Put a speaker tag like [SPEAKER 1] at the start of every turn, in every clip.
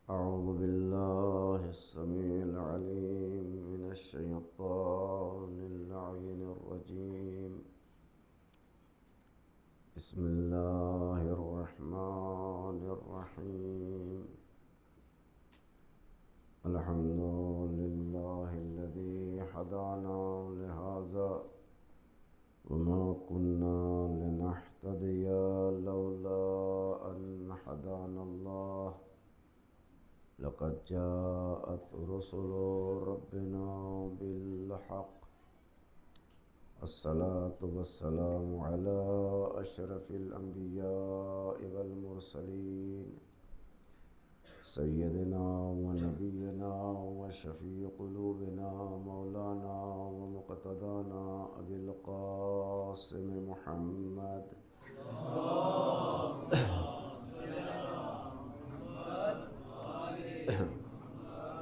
[SPEAKER 1] أعوذ بالله السميع العليم من الشيطان اللعين الرجيم. بسم الله الرحمن الرحيم. الحمد لله الذي هدانا لهذا وما كنا لنهتدي لولا أن هدانا الله لقد جاءت رسل ربنا بالحق. الصلاة والسلام على أشرف الأنبياء والمرسلين سيدنا ونبينا وشفيع قلوبنا مولانا ومقتدانا أبي القاسم محمد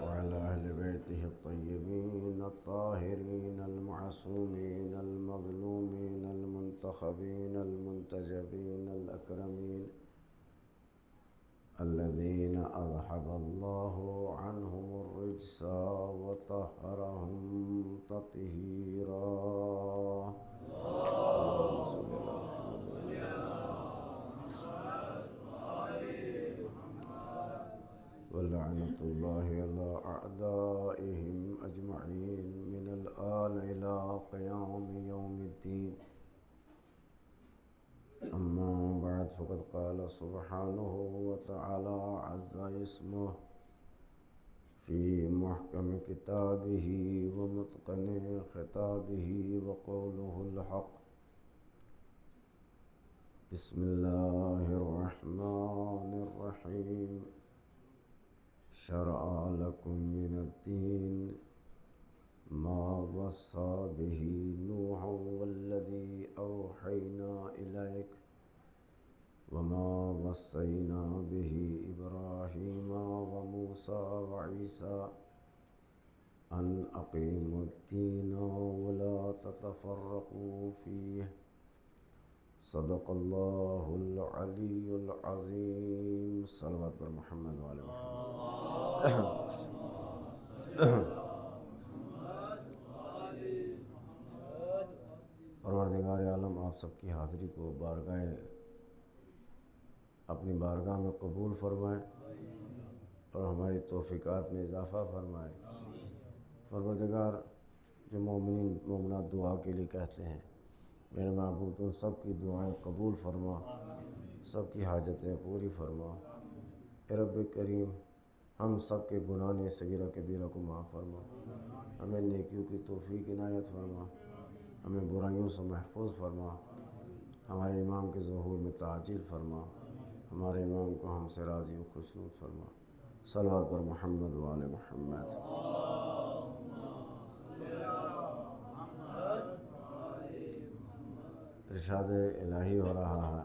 [SPEAKER 1] وعلى أهل بيته الطيبين الطاهرين المعصومين المظلومين المنتخبين المنتجبين الأكرمين الذين أذهب الله عنهم الرجس وطهرهم تطهيرا. اللهم صل على ولعنة الله على أعدائهم أجمعين من الآن إلى قيام يوم الدين. أما بعد فقد قال سبحانه وتعالى عز اسمه في محكم كتابه ومتقن خطابه وقوله الحق. بسم الله الرحمن الرحيم. شرع لكم من الدين ما وصى به نوح والذي أوحينا إليك وما وصينا به إبراهيم وموسى وعيسى أن أقيموا الدين ولا تتفرقوا فيه. صدق الله العلي العظيم. صلوات بر محمد و آل محمد. پروردگار عالم آپ سب کی حاضری کو اپنی بارگاہ میں قبول فرمائے اور ہماری توفیقات میں اضافہ فرمائے. پروردگار جو مومنین مومنات دعا کے لیے کہتے ہیں، میرے معبود ان سب کی دعائیں قبول فرما، سب کی حاجتیں پوری فرما. اے رب کریم، ہم سب کے گناہ صغیرہ کبیرہ کو معاف فرما، ہمیں نیکیوں کی توفیق عنایت فرما، ہمیں برائیوں سے محفوظ فرما، ہمارے امام کے ظہور میں تعجیل فرما، ہمارے امام کو ہم سے راضی و خوشنود فرما. صلوات پر محمد و آل محمد. ارشاد الہی ہو رہا ہے،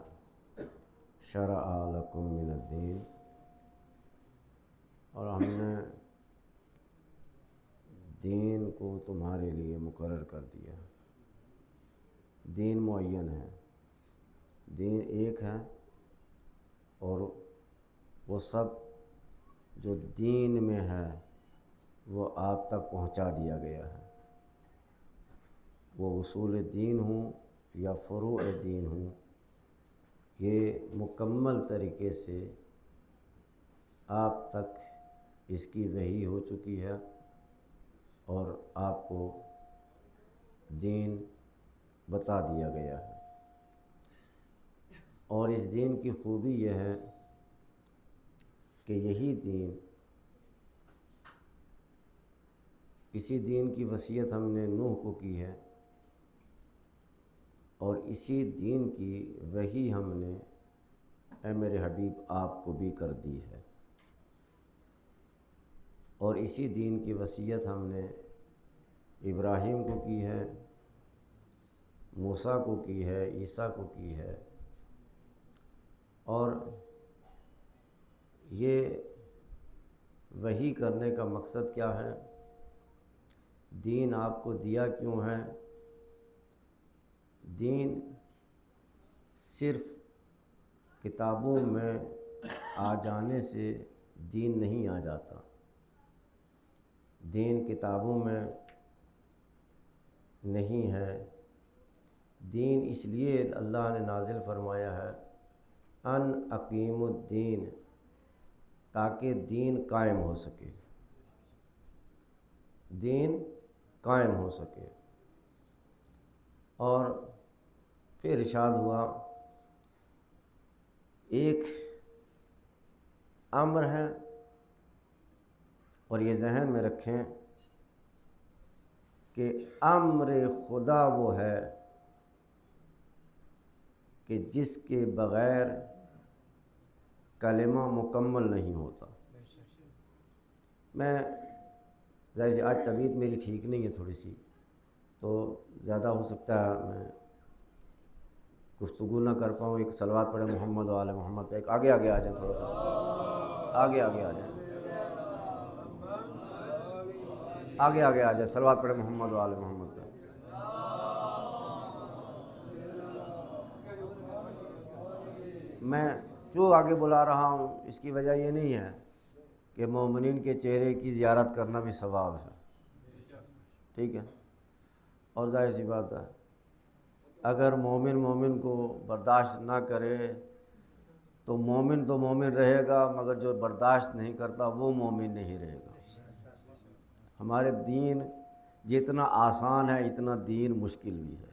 [SPEAKER 1] شرع لکم من الدین، اور ہم نے دین کو تمہارے لیے مقرر کر دیا. دین معین ہے، دین ایک ہے، اور وہ سب جو دین میں ہے وہ آپ تک پہنچا دیا گیا ہے. وہ اصول دین ہوں یا فروع دین ہوں، یہ مکمل طریقے سے آپ تک اس کی وحی ہو چکی ہے اور آپ کو دین بتا دیا گیا ہے. اور اس دین کی خوبی یہ ہے کہ یہی دین، اسی دین کی وصیت ہم نے نوح کو کی ہے، اور اسی دین کی وحی ہم نے اے میرے حبیب آپ کو بھی کر دی ہے. اور اسی دین کی وصیت ہم نے ابراہیم کو کی ہے، موسیٰ کو کی ہے، عیسیٰ کو کی ہے. اور یہ وحی کرنے کا مقصد کیا ہے؟ دین آپ کو دیا کیوں ہے؟ دین صرف کتابوں میں آ جانے سے دین نہیں آ جاتا، دین کتابوں میں نہیں ہے۔ دین اس لیے اللہ نے نازل فرمایا ہے ان اقیم الدین، تاکہ دین قائم ہو سکے، دین قائم ہو سکے۔ اور پھر ارشاد ہوا ایک امر ہے، اور یہ ذہن میں رکھیں کہ امر خدا وہ ہے کہ جس کے بغیر کلمہ مکمل نہیں ہوتا۔ میں ظاہر سی آج طبیعت میری ٹھیک نہیں ہے تھوڑی سی، تو زیادہ ہو سکتا ہے میں گفتگو نہ کر پاؤں۔ ایک صلوات پڑھے محمد و آل محمد پہ، ایک آگے آگے آ جائیں، تھوڑا سا آگے آگے آ جائیں، آگے آگے آ جائیں، صلوات پڑھے محمد و آل محمد پہ۔ میں جو آگے بلا رہا ہوں اس کی وجہ یہ نہیں ہے کہ مومنین کے چہرے کی زیارت کرنا بھی ثواب ہے، ٹھیک ہے؟ اور ظاہر سی بات ہے اگر مومن کو برداشت نہ کرے تو مومن رہے گا، مگر جو برداشت نہیں کرتا وہ مومن نہیں رہے گا۔ ہمارے دین جتنا آسان ہے اتنا دین مشکل بھی ہے۔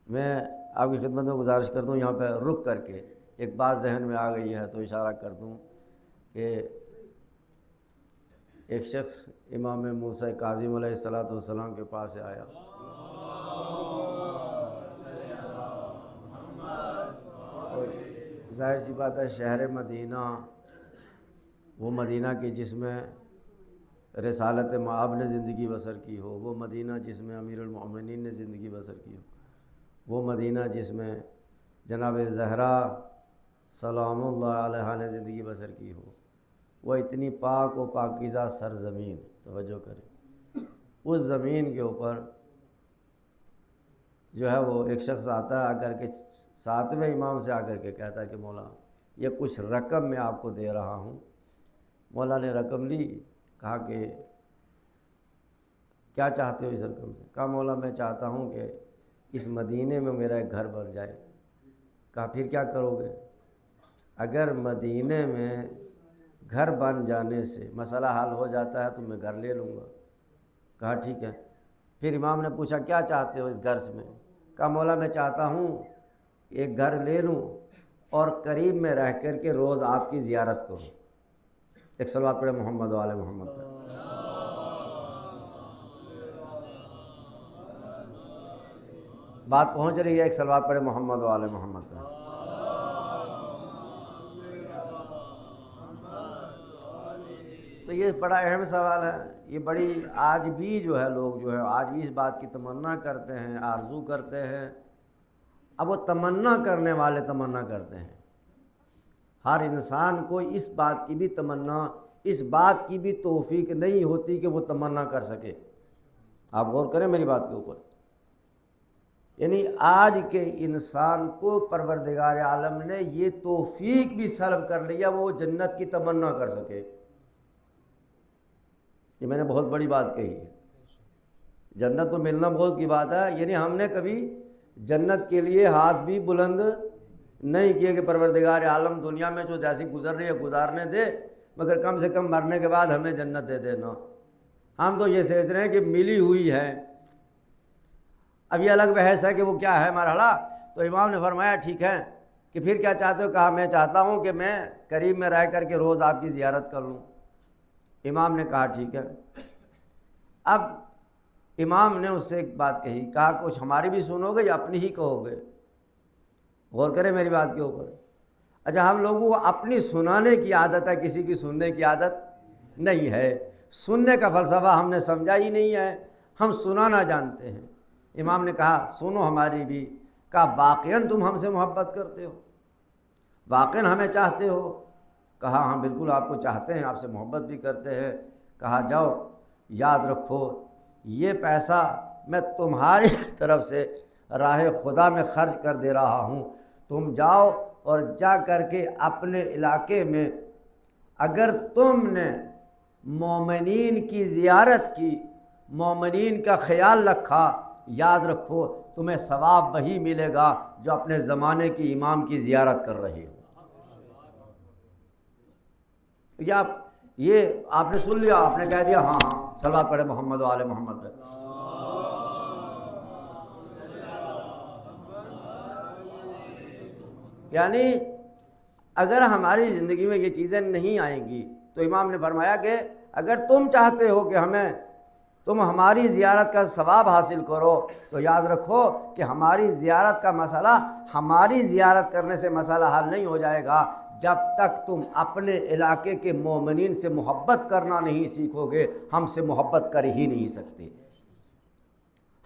[SPEAKER 1] میں آپ کی خدمت میں گزارش کرتا ہوں، یہاں پہ رک کر کے ایک بات ذہن میں آ گئی ہے تو اشارہ کر دوں کہ ایک شخص امام موسیٰ کاظم علیہ السلام کے پاس آیا، اور ظاہر سی بات ہے شہر مدینہ، وہ مدینہ کی جس میں رسالت مآب نے زندگی بسر کی ہو، وہ مدینہ جس میں امیر المؤمنین نے زندگی بسر کی ہو، وہ مدینہ جس میں جناب زہرا سلام اللہ علیہ نے زندگی بسر کی ہو، وہ اتنی پاک و پاکیزہ سرزمین، توجہ کریں، اس زمین کے اوپر جو ہے وہ ایک شخص آتا ہے آ کر کے 7ویں امام سے آ کر کے کہتا ہے کہ مولا یہ کچھ رقم میں آپ کو دے رہا ہوں۔ مولا نے رقم لی، کہا کہ کیا چاہتے ہو اس رقم سے؟ کہا مولا میں چاہتا ہوں کہ اس مدینے میں میرا ایک گھر بن جائے۔ کہا پھر کیا کرو گے؟ اگر مدینے میں گھر بن جانے سے مسئلہ حل ہو جاتا ہے تو میں گھر لے لوں گا۔ کہا ٹھیک ہے۔ پھر امام نے پوچھا کیا چاہتے ہو اس گھر میں؟ کہا مولا میں چاہتا ہوں ایک گھر لے لوں اور قریب میں رہ کر کے روز آپ کی زیارت کروں۔ ایک صلوات پڑھے محمد و آل محمد پہ۔ بات پہنچ رہی ہے؟ ایک صلوات پڑھے محمد و آل محمد پہ۔ تو یہ بڑا اہم سوال ہے، یہ بڑی آج بھی جو ہے لوگ جو ہے آج بھی اس بات کی تمنا کرتے ہیں، آرزو کرتے ہیں۔ اب وہ تمنا کرنے والے تمنا کرتے ہیں، ہر انسان کو اس بات کی بھی تمنا، اس بات کی بھی توفیق نہیں ہوتی کہ وہ تمنا کر سکے۔ آپ غور کریں میری بات کے اوپر، یعنی آج کے انسان کو پروردگار عالم نے یہ توفیق بھی سلب کر لیا وہ جنت کی تمنا کر سکے۔ یہ میں نے بہت بڑی بات کہی ہے، جنت تو ملنا بہت کی بات ہے، یعنی ہم نے کبھی جنت کے لیے ہاتھ بھی بلند نہیں کیے کہ پروردگار عالم دنیا میں جو جیسی گزر رہی ہے گزارنے دے، مگر کم سے کم مرنے کے بعد ہمیں جنت دے دینا۔ ہم تو یہ سوچ رہے ہیں کہ ملی ہوئی ہے۔ اب یہ الگ بحث ہے کہ وہ کیا ہے مرحلہ۔ تو امام نے فرمایا ٹھیک ہے کہ پھر کیا چاہتے ہو؟ کہا میں چاہتا ہوں کہ میں قریب میں رہ کر کے روز آپ کی زیارت کر لوں۔ امام نے کہا ٹھیک ہے۔ اب امام نے اس سے ایک بات کہی، کہا کچھ ہماری بھی سنو گے یا اپنی ہی کہو گے؟ غور کریں میری بات کے اوپر۔ اچھا ہم لوگوں کو اپنی سنانے کی عادت ہے، کسی کی سننے کی عادت نہیں ہے۔ سننے کا فلسفہ ہم نے سمجھا ہی نہیں ہے، ہم سنانا جانتے ہیں۔ امام نے کہا سنو ہماری بھی۔ کہا واقعاً تم ہم سے محبت کرتے ہو؟ واقعاً ہمیں چاہتے ہو؟ کہا ہاں بالکل آپ کو چاہتے ہیں، آپ سے محبت بھی کرتے ہیں۔ کہا جاؤ یاد رکھو یہ پیسہ میں تمہاری طرف سے راہ خدا میں خرچ کر دے رہا ہوں، تم جاؤ اور جا کر کے اپنے علاقے میں اگر تم نے مومنین کی زیارت کی، مومنین کا خیال رکھا، یاد رکھو تمہیں ثواب وہی ملے گا جو اپنے زمانے کی امام کی زیارت کر رہے ہو۔ یہ آپ نے سن لیا، آپ نے کہہ دیا ہاں ہاں صلوات پڑھے محمد و آل محمد پہ۔ یعنی اگر ہماری زندگی میں یہ چیزیں نہیں آئیں گی تو امام نے فرمایا کہ اگر تم چاہتے ہو کہ تم ہماری زیارت کا ثواب حاصل کرو تو یاد رکھو کہ ہماری زیارت کا مسئلہ، ہماری زیارت کرنے سے مسئلہ حل نہیں ہو جائے گا جب تک تم اپنے علاقے کے مومنین سے محبت کرنا نہیں سیکھو گے۔ ہم سے محبت کر ہی نہیں سکتے،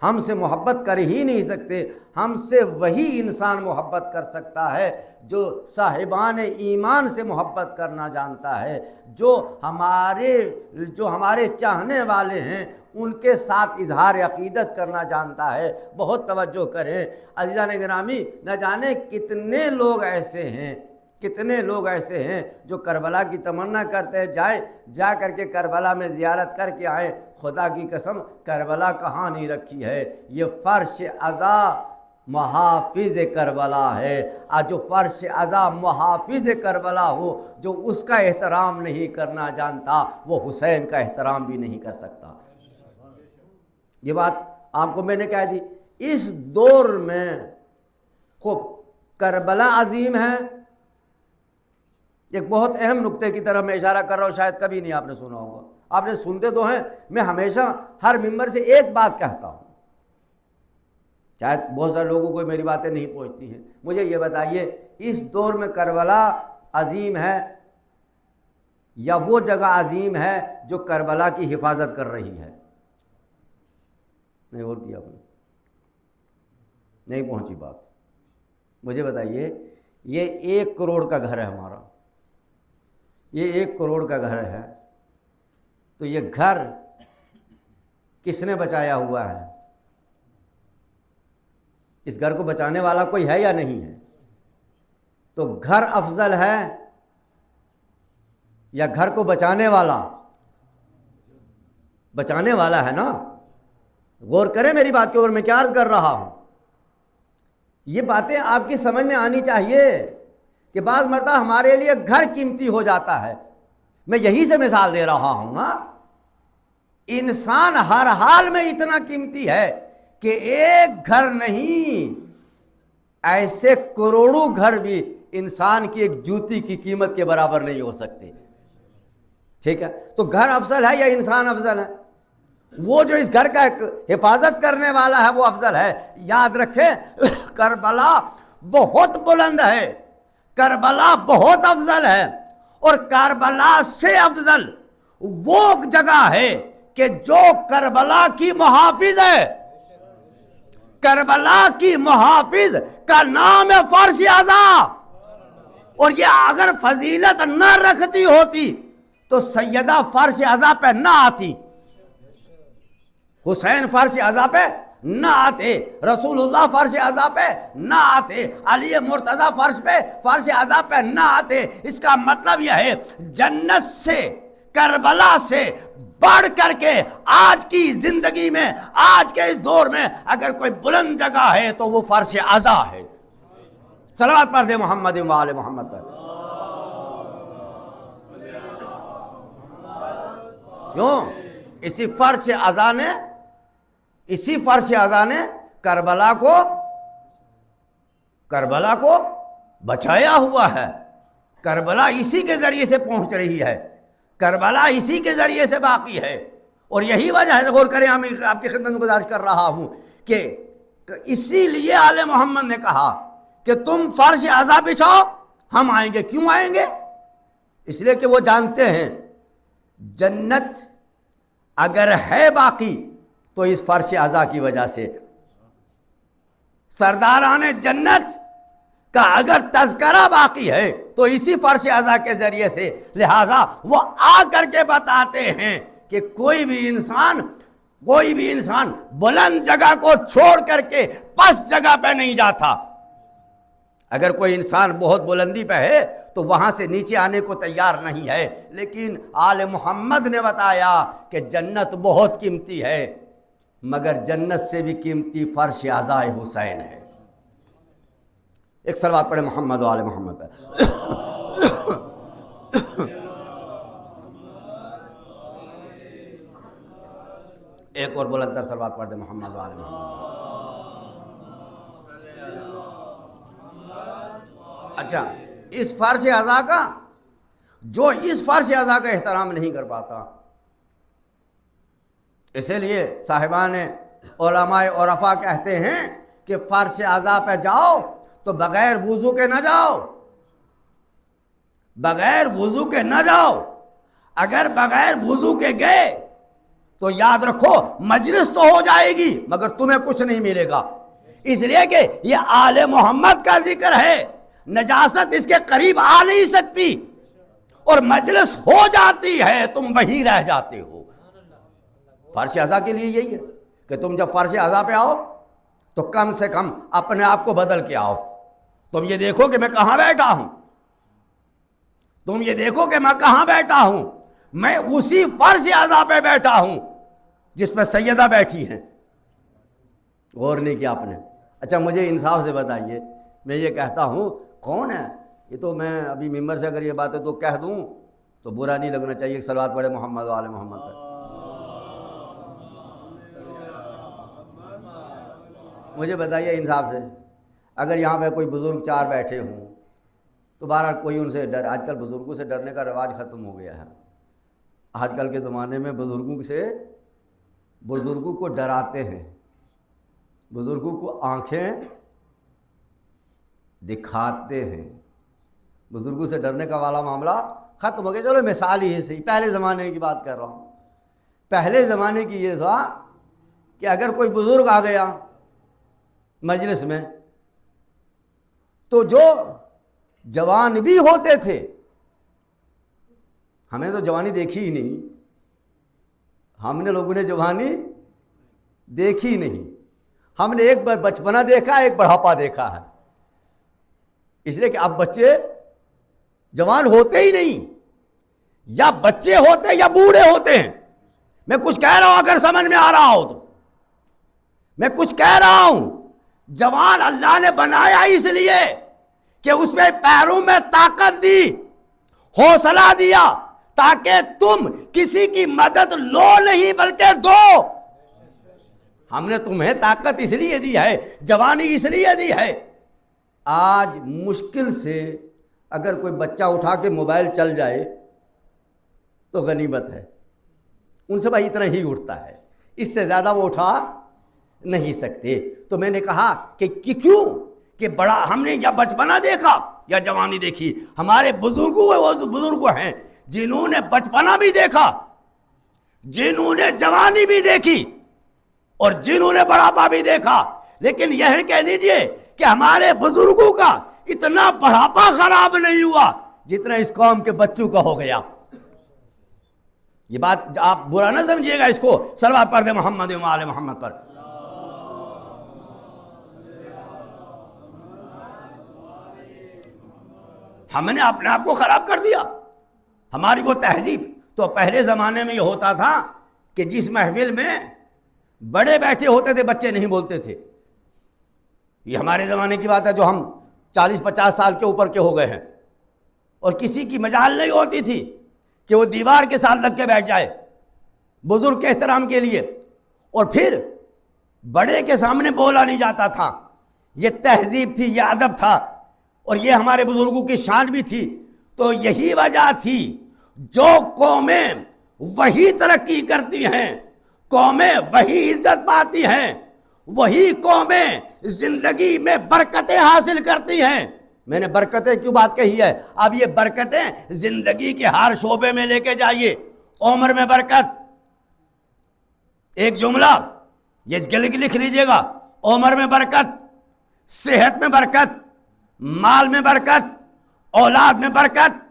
[SPEAKER 1] ہم سے محبت کر ہی نہیں سکتے۔ ہم سے وہی انسان محبت کر سکتا ہے جو صاحبان ایمان سے محبت کرنا جانتا ہے، جو ہمارے چاہنے والے ہیں ان کے ساتھ اظہار عقیدت کرنا جانتا ہے۔ بہت توجہ کریں عزیزان گرامی، نہ جانے کتنے لوگ ایسے ہیں جو کربلا کی تمنا کرتے ہیں جا کر کے کربلا میں زیارت کر کے آئے۔ خدا کی قسم کربلا کہاں نہیں رکھی ہے، یہ فرش عزا محافظ کربلا ہے۔ جو فرش عزا محافظ کربلا ہو، جو اس کا احترام نہیں کرنا جانتا، وہ حسین کا احترام بھی نہیں کر سکتا۔ یہ بات آپ کو میں نے کہہ دی۔ اس دور میں خوب کربلا عظیم ہے۔ ایک بہت اہم نقطے کی طرف میں اشارہ کر رہا ہوں، شاید کبھی نہیں آپ نے سنا ہوگا، آپ نے سنتے تو ہیں، میں ہمیشہ ہر ممبر سے ایک بات کہتا ہوں، شاید بہت سارے لوگوں کو میری باتیں نہیں پہنچتی ہیں۔ مجھے یہ بتائیے اس دور میں کربلا عظیم ہے یا وہ جگہ عظیم ہے جو کربلا کی حفاظت کر رہی ہے؟ نہیں اور کیا آپ نے نہیں پہنچی بات۔ مجھے بتائیے یہ 1 کروڑ کا گھر ہے ہمارا، یہ 1 کروڑ کا گھر ہے، تو یہ گھر کس نے بچایا ہوا ہے؟ اس گھر کو بچانے والا کوئی ہے یا نہیں ہے؟ تو گھر افضل ہے یا گھر کو بچانے والا؟ بچانے والا ہے نا۔ غور کریں میری بات کے اوپر، میں کیا عرض کر رہا ہوں۔ یہ باتیں آپ کی سمجھ میں آنی چاہیے کہ بعض مرتبہ ہمارے لیے گھر قیمتی ہو جاتا ہے۔ میں یہی سے مثال دے رہا ہوں نا، انسان ہر حال میں اتنا قیمتی ہے کہ ایک گھر نہیں، ایسے کروڑوں گھر بھی انسان کی ایک جوتی کی قیمت کے برابر نہیں ہو سکتے۔ ٹھیک ہے، تو گھر افضل ہے یا انسان افضل ہے؟ وہ جو اس گھر کا حفاظت کرنے والا ہے وہ افضل ہے۔ یاد رکھیں کربلا بہت بلند ہے، کربلا بہت افضل ہے، اور کربلا سے افضل وہ جگہ ہے کہ جو کربلا کی محافظ ہے۔ کربلا کی محافظ کا نام ہے فرش عزا، اور یہ اگر فضیلت نہ رکھتی ہوتی تو سیدہ فرش عزا پہ نہ آتی، حسین فرش عزا پہ نہ آتے، رسول اللہ فرش عزا پہ نہ آتے، علی مرتضی فرش عزا پہ نہ آتے۔ اس کا مطلب یہ ہے جنت سے، کربلا سے بڑھ کر کے آج کی زندگی میں، آج کے اس دور میں اگر کوئی بلند جگہ ہے تو وہ فرش عزا ہے۔ صلوات پڑھ دے محمد و آل محمد پر۔ کیوں؟ اسی فرش عزا نے کربلا کو بچایا ہوا ہے۔ کربلا اسی کے ذریعے سے پہنچ رہی ہے، کربلا اسی کے ذریعے سے باقی ہے۔ اور یہی وجہ ہے، غور کریں، آپ کی خدمت میں گزارش کر رہا ہوں کہ اسی لیے آل محمد نے کہا کہ تم فرش عزا بچھاؤ، ہم آئیں گے۔ کیوں آئیں گے؟ اس لیے کہ وہ جانتے ہیں جنت اگر ہے باقی تو اس فرش عزا کی وجہ سے۔ سرداران جنت کا اگر تذکرہ باقی ہے تو اسی فرش عزا کے ذریعے سے، لہذا وہ آ کر کے بتاتے ہیں کہ کوئی بھی انسان بلند جگہ کو چھوڑ کر کے پس جگہ پہ نہیں جاتا۔
[SPEAKER 2] اگر کوئی انسان بہت بلندی پہ ہے تو وہاں سے نیچے آنے کو تیار نہیں ہے، لیکن آل محمد نے بتایا کہ جنت بہت قیمتی ہے، مگر جنت سے بھی قیمتی فرش عزائے حسین ہے۔ ایک صلوات پڑھے محمد و آل محمد پہ۔ ایک اور بلند تر صلوات پڑھ دے محمد و آل محمد۔ اچھا، اس فرش عزا کا، جو اس فرش عزا کا احترام نہیں کر پاتا، اسی لیے صاحبان علماء عرفا کہتے ہیں کہ فرش عزا پہ جاؤ تو بغیر وضو کے نہ جاؤ، بغیر وضو کے نہ جاؤ۔ اگر بغیر وضو کے گئے تو یاد رکھو مجلس تو ہو جائے گی مگر تمہیں کچھ نہیں ملے گا، اس لیے کہ یہ آل محمد کا ذکر ہے، نجاست اس کے قریب آ نہیں سکتی، اور مجلس ہو جاتی ہے تم وہیں رہ جاتے ہو۔ فرش عزا کے لیے یہی ہے کہ تم جب فرش عزا پہ آؤ تو کم سے کم اپنے آپ کو بدل کے آؤ۔ تم یہ دیکھو کہ میں کہاں بیٹھا ہوں، تم یہ دیکھو کہ میں کہاں بیٹھا ہوں، میں اسی فرش عزا پہ بیٹھا ہوں جس پہ سیدہ بیٹھی ہیں۔ غور نہیں کیا آپ نے؟ اچھا مجھے انصاف سے بتائیے، میں یہ کہتا ہوں کون ہے یہ، تو میں ابھی ممبر سے اگر یہ بات ہے تو کہہ دوں تو برا نہیں لگنا چاہیے۔ ایک صلوات پڑھے محمد و آل محمد پر۔ مجھے بتائیے انصاف سے، اگر یہاں پہ کوئی بزرگ چار بیٹھے ہوں تو بہرحال کوئی ان سے ڈر، آج کل بزرگوں سے ڈرنے کا رواج ختم ہو گیا ہے۔ آج کل کے زمانے میں بزرگوں کو ڈراتے ہیں، بزرگوں کو آنکھیں دکھاتے ہیں، بزرگوں سے ڈرنے کا والا معاملہ ختم ہو گیا۔ چلو مثال ہی ہے صحیح، پہلے زمانے کی بات کر رہا ہوں۔ پہلے زمانے کی یہ تھا کہ اگر کوئی بزرگ آ گیا مجلس میں تو جو جوان بھی ہوتے تھے، ہمیں تو جوانی دیکھی ہی نہیں، ہم نے لوگوں نے جوانی دیکھی نہیں، ہم نے ایک بچپنا دیکھا، ایک بڑھاپا دیکھا ہے، اس لیے کہ اب بچے جوان ہوتے ہی نہیں، یا بچے ہوتے یا بوڑھے ہوتے ہیں۔ میں کچھ کہہ رہا ہوں اگر سمجھ میں آ رہا ہو تو، میں کچھ کہہ رہا ہوں، جوان اللہ نے بنایا اس لیے کہ اس میں پیروں میں طاقت دی، حوصلہ دیا، تاکہ تم کسی کی مدد لو نہیں بلکہ دو۔ ہم نے تمہیں طاقت اس لیے دی ہے، جوانی اس لیے دی ہے۔ آج مشکل سے اگر کوئی بچہ اٹھا کے موبائل چل جائے تو غنیمت ہے، ان سے بھائی اتنا ہی اٹھتا ہے، اس سے زیادہ وہ اٹھا نہیں سکتے۔ تو میں نے کہا کہ کیوں کہ بڑا ہم نے یا بچپنا دیکھا یا جوانی دیکھی۔ ہمارے بزرگوں وہ بزرگ ہیں جنہوں نے بچپنا بھی دیکھا، جنہوں نے جوانی بھی دیکھی، اور جنہوں نے بڑھاپا بھی دیکھا، لیکن یہ کہہ دیجئے کہ ہمارے بزرگوں کا اتنا بڑھاپا خراب نہیں ہوا جتنا اس قوم کے بچوں کا ہو گیا۔ یہ بات آپ برا نہ سمجھیے گا، اس کو صلوات پڑھ دے محمد و آل محمد پر۔ ہم نے اپنے آپ کو خراب کر دیا، ہماری وہ تہذیب۔ تو پہلے زمانے میں یہ ہوتا تھا کہ جس محفل میں بڑے بیٹھے ہوتے تھے بچے نہیں بولتے تھے۔ یہ ہمارے زمانے کی بات ہے جو ہم 40-50 سال کے اوپر کے ہو گئے ہیں، اور کسی کی مجال نہیں ہوتی تھی کہ وہ دیوار کے ساتھ لگ کے بیٹھ جائے بزرگ کے احترام کے لیے، اور پھر بڑے کے سامنے بولا نہیں جاتا تھا۔ یہ تہذیب تھی، یہ ادب تھا، اور یہ ہمارے بزرگوں کی شان بھی تھی۔ تو یہی وجہ تھی جو قومیں وہی ترقی کرتی ہیں، قومیں وہی عزت پاتی ہیں، وہی قومیں زندگی میں برکتیں حاصل کرتی ہیں۔ میں نے برکتیں کیوں بات کہی ہے؟ اب یہ برکتیں زندگی کے ہر شعبے میں لے کے جائیے۔ عمر میں برکت، ایک جملہ یہ لکھ لیجئے گا، عمر میں برکت، صحت میں برکت، مال میں برکت، اولاد میں برکت۔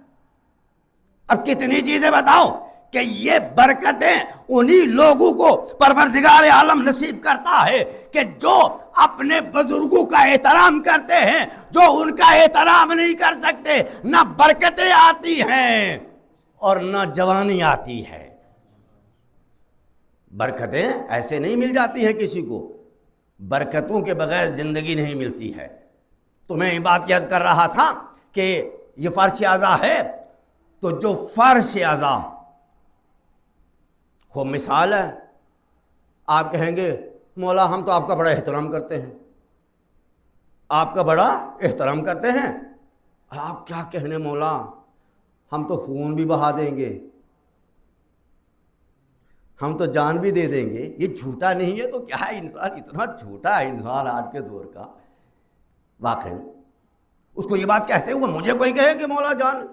[SPEAKER 2] اب کتنی چیزیں بتاؤ، کہ یہ برکتیں انہی لوگوں کو پروردگار عالم نصیب کرتا ہے کہ جو اپنے بزرگوں کا احترام کرتے ہیں، جو ان کا احترام نہیں کر سکتے، نہ برکتیں آتی ہیں اور نہ جوانی آتی ہے۔ برکتیں ایسے نہیں مل جاتی ہیں کسی کو، برکتوں کے بغیر زندگی نہیں ملتی ہے۔ تو میں یہ بات یاد کر رہا تھا کہ یہ فرش اعضاء ہے، تو جو فرش اعضاء خوب مثال ہے۔ آپ کہیں گے مولا ہم تو آپ کا بڑا احترام کرتے ہیں، آپ کا بڑا احترام کرتے ہیں۔ آپ کیا کہنے مولا، ہم تو خون بھی بہا دیں گے، ہم تو جان بھی دے دیں گے۔ یہ جھوٹا نہیں ہے تو کیا ہے انسان، اتنا جھوٹا ہے انسان آج کے دور کا۔ واقعی اس کو یہ بات کہتے ہوئے مجھے کوئی کہے کہ مولا جان،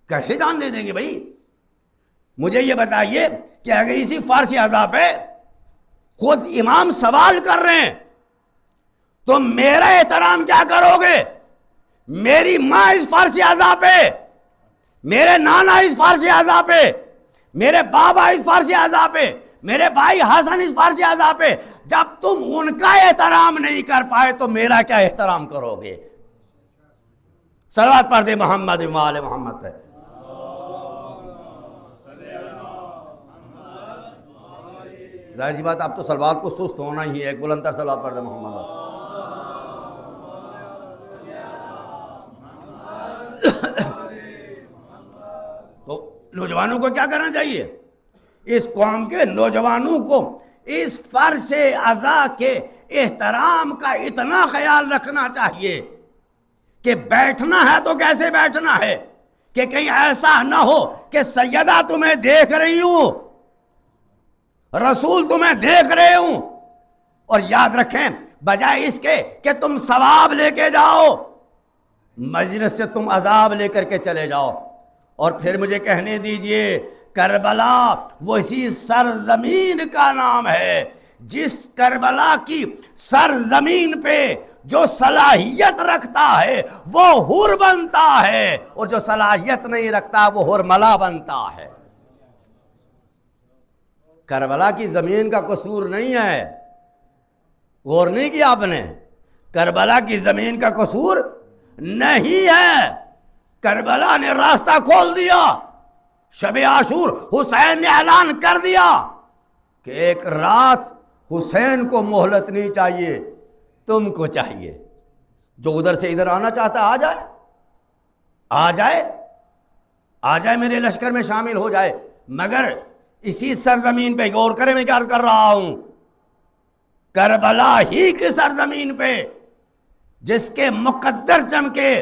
[SPEAKER 2] کیسے جان دے دیں گے بھائی؟ مجھے یہ بتائیے کہ اگر اسی فارسی اعضاء پہ خود امام سوال کر رہے ہیں تو میرا احترام کیا کرو گے؟ میری ماں اس فارسی اعضاء پہ، میرے نانا اس فارسی اعضاء پہ، میرے بابا اس فارسی اعضاء پہ، میرے بھائی حسن اس فارسی اعضاء پہ، جب تم ان کا احترام نہیں کر پائے تو میرا کیا احترام کرو گے؟ صلوات پڑھ دے محمد و آل محمد پہ۔ ظاہر سی بات اب تو صلوات کو سست ہونا ہی ہے، ایک بلند تر صلوات پڑھ دے محمد۔ تو نوجوانوں کو کیا کرنا چاہیے؟ اس قوم کے نوجوانوں کو اس فرش اعضاء کے احترام کا اتنا خیال رکھنا چاہیے کہ بیٹھنا ہے تو کیسے بیٹھنا ہے کہ کہیں ایسا نہ ہو کہ سیدہ تمہیں دیکھ رہی ہوں، رسول تمہیں دیکھ رہے ہوں، اور یاد رکھیں بجائے اس کے کہ تم ثواب لے کے جاؤ، مجلس سے تم عذاب لے کر کے چلے جاؤ۔ اور پھر مجھے کہنے دیجئے کربلا وہی سرزمین کا نام ہے جس کربلا کی سرزمین پہ جو صلاحیت رکھتا ہے وہ حور بنتا ہے، اور جو صلاحیت نہیں رکھتا وہ حرملا بنتا ہے۔ کربلا کی زمین کا قصور نہیں ہے، غور نہیں کیا آپ نے؟ کربلا کی زمین کا قصور نہیں ہے۔ کربلا نے راستہ کھول دیا، شب عاشور حسین نے اعلان کر دیا کہ ایک رات حسین کو مہلت نہیں چاہیے، تم کو چاہیے۔ جو ادھر سے ادھر آنا چاہتا آ جائے، آ جائے، آ جائے، میرے لشکر میں شامل ہو جائے، مگر اسی سرزمین پہ غور کرے میں کیا کر رہا ہوں، کربلا ہی کی سرزمین پہ جس کے مقدر چمکے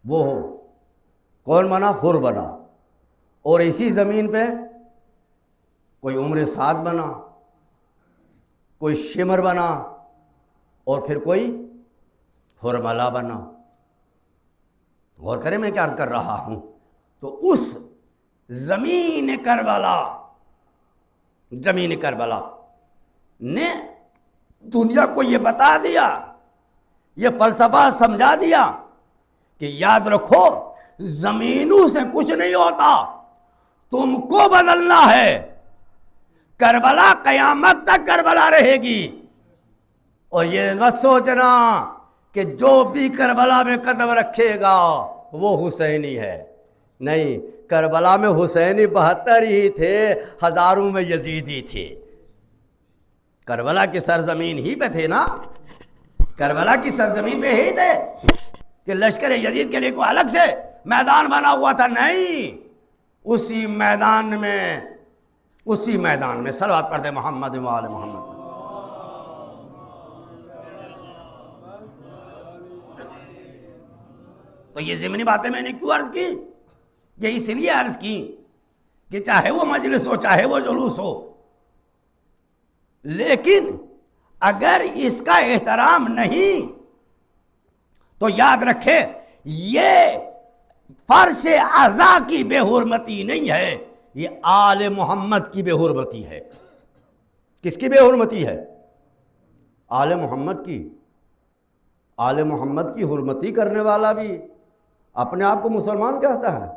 [SPEAKER 2] وہ ہو، کون بنا؟ حر بنا۔ اور اسی زمین پہ کوئی عمر سعد بنا، کوئی شمر بنا، اور پھر کوئی حرملا بنا۔ غور کریں میں کیا عرض کر رہا ہوں۔ تو اس زمین کربلا نے دنیا کو یہ بتا دیا، یہ فلسفہ سمجھا دیا کہ یاد رکھو زمینوں سے کچھ نہیں ہوتا، تم کو بدلنا ہے۔ کربلا قیامت تک کربلا رہے گی، اور یہ مت سوچنا کہ جو بھی کربلا میں قدم رکھے گا وہ حسینی ہے، نہیں، کربلا میں حسینی 72 ہی تھے، ہزاروں میں یزیدی تھے۔ کربلا کی سرزمین ہی پہ تھے نا، کربلا کی سرزمین پہ ہی تھے کہ لشکر یزید کے لیے کوئی الگ سے میدان بنا ہوا تھا، نہیں، اسی میدان میں صلوات پڑھ دے محمد و آل محمد۔ تو یہ ضمنی باتیں میں نے کیوں عرض کی؟ یہ اس لیے عرض کی کہ چاہے وہ مجلس ہو، چاہے وہ جلوس ہو، لیکن اگر اس کا احترام نہیں تو یاد رکھے یہ فرش اعضاء کی بے حرمتی نہیں ہے، یہ آل محمد کی بے حرمتی ہے۔ کس کی بے حرمتی ہے؟ آل محمد کی۔ آل محمد کی حرمتی کرنے والا بھی اپنے آپ کو مسلمان کہتا ہے،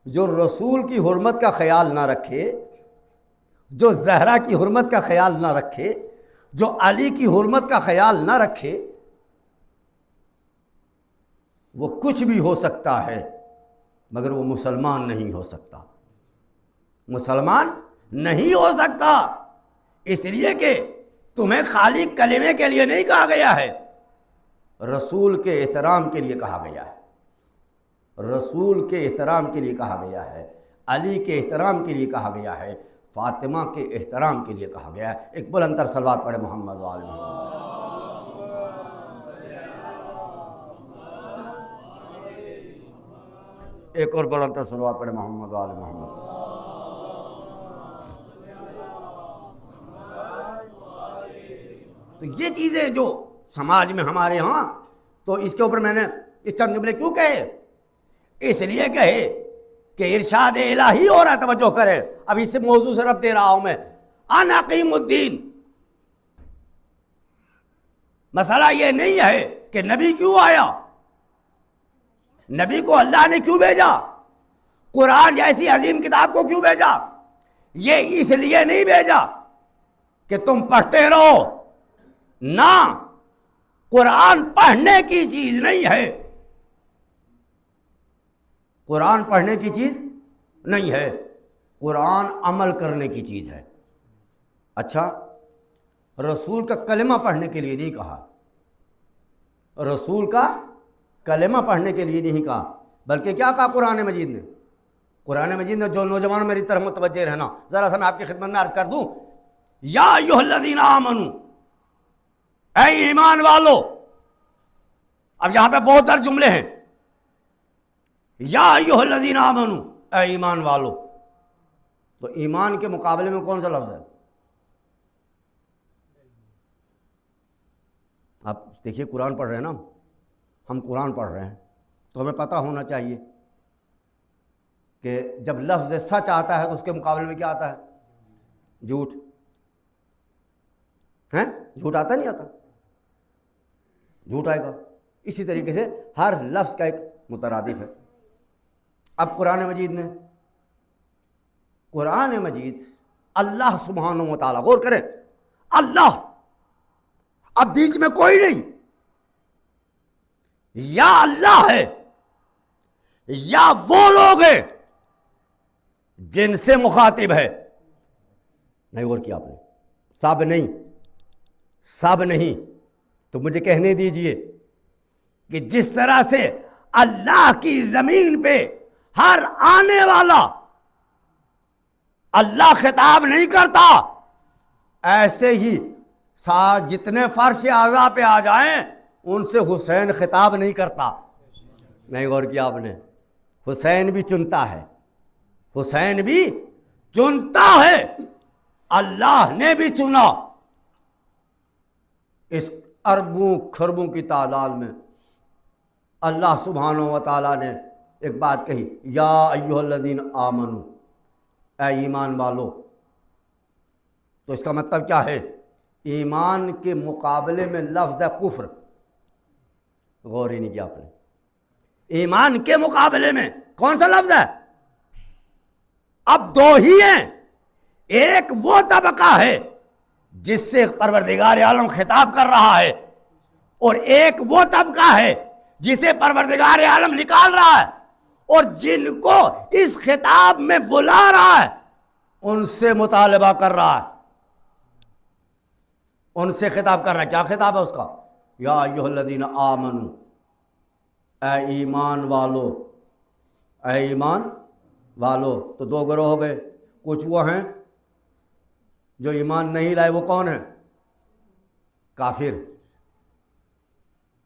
[SPEAKER 2] جو رسول کی حرمت کا خیال نہ رکھے، جو زہرا کی حرمت کا خیال نہ رکھے، جو علی کی حرمت کا خیال نہ رکھے، وہ کچھ بھی ہو سکتا ہے مگر وہ مسلمان نہیں ہو سکتا، مسلمان نہیں ہو سکتا، اس لیے کہ تمہیں خالی کلمے کے لیے نہیں کہا گیا ہے، رسول کے احترام کے لیے کہا گیا ہے، رسول کے احترام کے لیے کہا گیا ہے، علی کے احترام کے لیے کہا گیا ہے، فاطمہ کے احترام کے لیے کہا گیا ہے۔ ایک بلند تر صلوات پڑھے محمد و آل محمد۔ ایک اور بلند تر صلوات پڑھے محمد و آل محمد۔ تو یہ چیزیں جو سماج میں ہمارے ہاں، تو اس کے اوپر میں نے اس چند جملے کیوں کہے؟ اس لیے کہے کہ ارشاد الہی ہو رہا ہے، توجہ کرے، اب اس موضوع سے ربط دے رہا ہوں میں، ان اقیم الدین۔ مسئلہ یہ نہیں ہے کہ نبی کیوں آیا، نبی کو اللہ نے کیوں بھیجا، قرآن جیسی عظیم کتاب کو کیوں بھیجا، یہ اس لیے نہیں بھیجا کہ تم پڑھتے رہو، نہ، قرآن پڑھنے کی چیز نہیں ہے، قرآن پڑھنے کی چیز نہیں ہے، قرآن عمل کرنے کی چیز ہے۔ اچھا، رسول کا کلمہ پڑھنے کے لیے نہیں کہا، رسول کا کلمہ پڑھنے کے لیے نہیں کہا، بلکہ کیا کہا قرآن مجید نے؟ قرآن مجید نے، جو نوجوانوں میری طرف متوجہ رہنا، ذرا سا میں آپ کی خدمت میں عرض کر دوں، یا ایھا الذین آمنوا، اے ایمان والو۔ اب یہاں پہ بہت در جملے ہیں، یا ایھا الذین آمنوا، اے ایمان والو، تو ایمان کے مقابلے میں کون سا لفظ ہے؟ آپ دیکھیے، قرآن پڑھ رہے ہیں نا، ہم قرآن پڑھ رہے ہیں تو ہمیں پتہ ہونا چاہیے کہ جب لفظ سچ آتا ہے تو اس کے مقابلے میں کیا آتا ہے؟ جھوٹ ہے، جھوٹ آتا نہیں آتا، جھوٹ آئے گا۔ اسی طریقے سے ہر لفظ کا ایک مترادف ہے۔ اب قرآن مجید نے، قرآن مجید اللہ سبحانہ و تعالیٰ، غور کریں، اللہ، اب بیچ میں کوئی نہیں، یا اللہ ہے یا وہ لوگ ہیں جن سے مخاطب ہے۔ نہیں غور کیا آپ نے؟ سب نہیں، سب نہیں۔ تو مجھے کہنے دیجئے کہ جس طرح سے اللہ کی زمین پہ ہر آنے والا اللہ خطاب نہیں کرتا، ایسے ہی جتنے فرش اعضاء پہ آ جائیں ان سے حسین خطاب نہیں کرتا۔ نہیں غور کیا آپ نے؟ حسین بھی چنتا ہے، حسین بھی چنتا ہے، اللہ نے بھی چنا۔ اس اربوں کھربوں کی تعداد میں اللہ سبحانہ و تعالیٰ نے ایک بات کہی، یا ایھا الذین آمنوا، اے ایمان والو۔ تو اس کا مطلب کیا ہے؟ ایمان کے مقابلے میں لفظ کفر، غور ہی نہیں کیا آپ نے؟ ایمان کے مقابلے میں کون سا لفظ ہے؟ اب دو ہی ہیں، ایک وہ طبقہ ہے جس سے پروردگار عالم خطاب کر رہا ہے، اور ایک وہ طبقہ ہے جسے پروردگار عالم نکال رہا ہے، اور جن کو اس خطاب میں بلا رہا ہے ان سے مطالبہ کر رہا ہے، ان سے خطاب کر رہا ہے۔ کیا خطاب ہے اس کا؟ یا ایھا الذین آمنوا، اے ایمان والو، اے ایمان والو۔ تو دو گروہ ہو گئے، کچھ وہ ہیں جو ایمان نہیں لائے، وہ کون ہیں؟ کافر،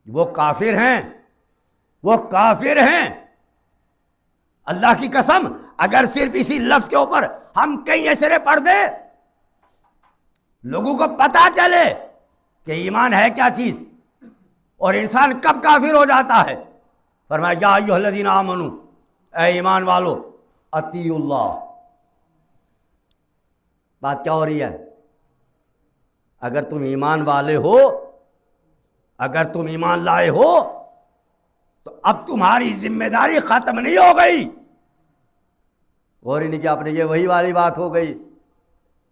[SPEAKER 2] وہ کافر ہیں، وہ کافر ہیں۔ اللہ کی قسم، اگر صرف اسی لفظ کے اوپر ہم کئی اشرے پڑھ دیں، لوگوں کو پتا چلے کہ ایمان ہے کیا چیز اور انسان کب کافر ہو جاتا ہے۔ فرمایا یا ایھا الذین آمنوا، اے ایمان والو، اطیعوا اللہ۔ بات کیا ہو رہی ہے؟ اگر تم ایمان والے ہو، اگر تم ایمان لائے ہو، تو اب تمہاری ذمہ داری ختم نہیں ہو گئی، غور ہی نہیں کیا آپ نے. یہ وہی والی بات ہو گئی,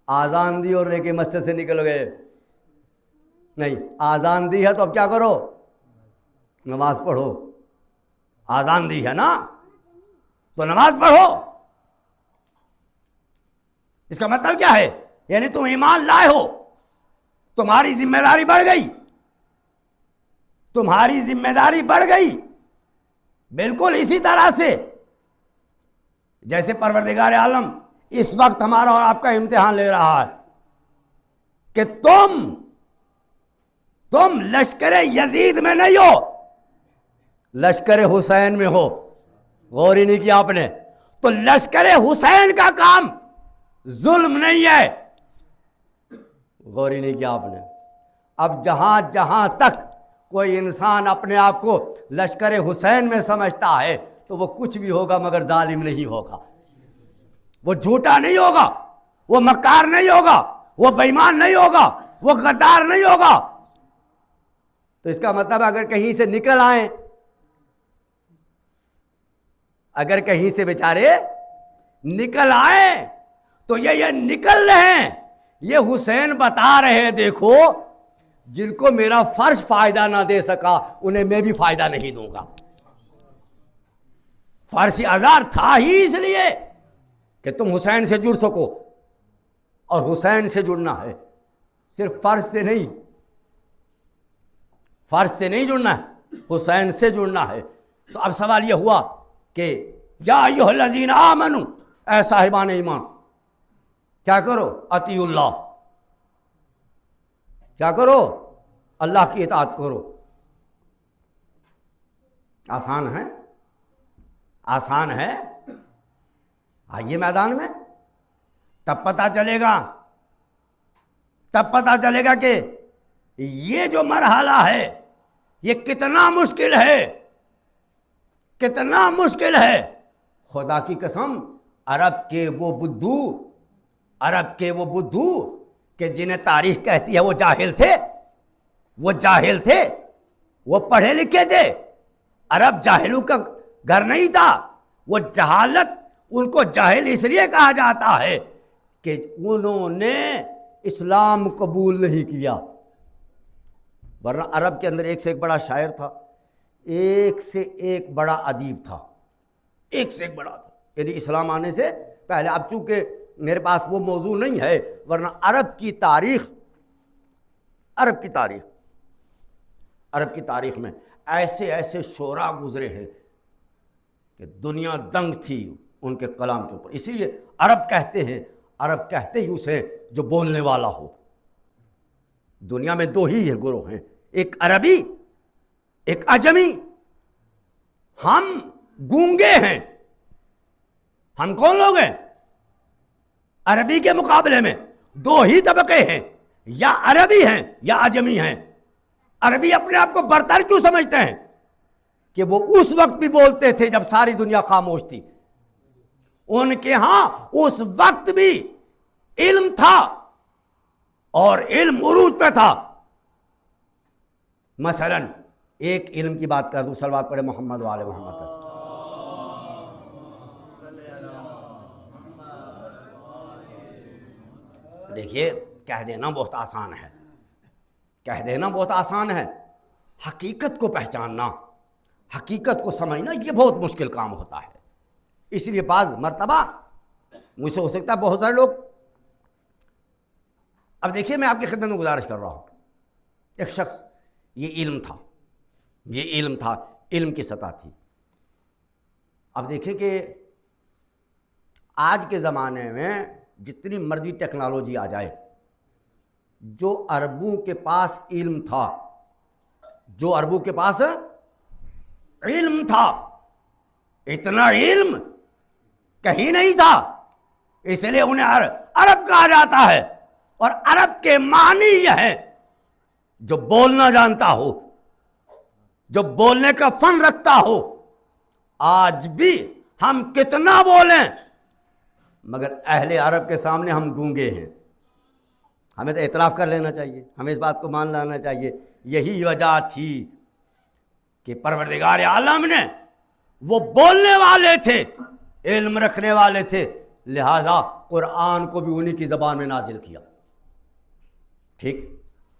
[SPEAKER 2] آزان دی اور لے کے مسجد سے نکل گئے. نہیں, آزان دی ہے تو اب کیا کرو, نماز پڑھو. آزان دی ہے نا تو نماز پڑھو. اس کا مطلب کیا ہے؟ یعنی تم ایمان لائے ہو, تمہاری ذمہ داری بڑھ گئی, تمہاری ذمہ داری بڑھ گئی. بالکل اسی طرح سے جیسے پروردگار عالم اس وقت ہمارا اور آپ کا امتحان لے رہا ہے کہ تم لشکر یزید میں نہیں ہو, لشکر حسین میں ہو. غور ہی نہیں کیا آپ نے. تو لشکر حسین کا کام ظلم نہیں ہے. غور ہی نہیں کیا آپ نے. اب جہاں تک کوئی انسان اپنے آپ کو لشکر حسین میں سمجھتا ہے تو وہ کچھ بھی ہوگا مگر ظالم نہیں ہوگا, وہ جھوٹا نہیں ہوگا, وہ مکار نہیں ہوگا, وہ بے ایمان نہیں ہوگا, وہ غدار نہیں ہوگا. تو اس کا مطلب اگر کہیں سے نکل آئیں, اگر کہیں سے بیچارے نکل آئیں تو یہ نکل رہے ہیں, یہ حسین بتا رہے ہیں دیکھو جن کو میرا فرض فائدہ نہ دے سکا انہیں میں بھی فائدہ نہیں دوں گا. فرض ازار تھا ہی اس لیے کہ تم حسین سے جڑ سکو, اور حسین سے جڑنا ہے, صرف فرض سے نہیں, فرض سے نہیں جڑنا ہے, حسین سے جڑنا ہے. تو اب سوال یہ ہوا کہ یا ایھا الذین آمنوا, اے صاحبان ایمان, کیا کرو؟ اطیعوا اللہ, کیا کرو؟ اللہ کی اطاعت کرو. آسان ہے, آسان ہے. آئیے میدان میں, تب پتہ چلے گا کہ یہ جو مرحلہ ہے یہ کتنا مشکل ہے, کتنا مشکل ہے. خدا کی قسم, عرب کے وہ بدھو کہ جنہیں تاریخ کہتی ہے وہ جاہل تھے, وہ پڑھے لکھے تھے. عرب جاہلوں کا گھر نہیں تھا. وہ جہالت, ان کو جاہل اس لیے کہا جاتا ہے کہ انہوں نے اسلام قبول نہیں کیا. ورنہ عرب کے اندر ایک سے ایک بڑا شاعر تھا, ایک سے ایک بڑا ادیب تھا, ایک سے ایک بڑا تھا. یعنی اسلام آنے سے پہلے. اب چونکہ میرے پاس وہ موضوع نہیں ہے, ورنہ عرب کی تاریخ میں ایسے شعراء گزرے ہیں کہ دنیا دنگ تھی ان کے کلام کے اوپر. اسی لیے عرب کہتے ہی اسے جو بولنے والا ہو. دنیا میں دو ہی گروہ ہیں, ایک عربی, ایک عجمی. ہم گونگے ہیں. ہم کون لوگ ہیں؟ عربی کے مقابلے میں دو ہی طبقے ہیں, یا عربی ہیں یا عجمی ہیں. عربی اپنے آپ کو برتر کیوں سمجھتے ہیں؟ کہ وہ اس وقت بھی بولتے تھے جب ساری دنیا خاموش تھی. ان کے ہاں اس وقت بھی علم تھا, اور علم عروج پہ تھا. مثلا ایک علم کی بات کر دوں, صلوات پڑھے محمد وآل محمد پر. دیکھیے, کہہ دینا بہت آسان ہے, حقیقت کو پہچاننا, حقیقت کو سمجھنا یہ بہت مشکل کام ہوتا ہے. اس لیے بعض مرتبہ مجھ سے ہو سکتا ہے بہت سارے لوگ. اب دیکھیے, میں آپ کی خدمت میں گزارش کر رہا ہوں. ایک شخص, یہ علم تھا, علم کی سطح تھی. اب دیکھیں کہ آج کے زمانے میں جتنی مرضی ٹیکنالوجی آ جائے, جو عربوں کے پاس علم تھا, اتنا علم کہیں نہیں تھا. اس لیے انہیں عرب کہا جاتا ہے. اور عرب کے معنی یہ ہے جو بولنا جانتا ہو, جو بولنے کا فن رکھتا ہو. آج بھی ہم کتنا بولیں مگر اہل عرب کے سامنے ہم گونگے ہیں. ہمیں تو اعتراف کر لینا چاہیے, ہمیں اس بات کو مان لینا چاہیے. یہی وجہ تھی کہ پروردگار عالم نے, وہ بولنے والے تھے, علم رکھنے والے تھے, لہذا قرآن کو بھی انہی کی زبان میں نازل کیا. ٹھیک.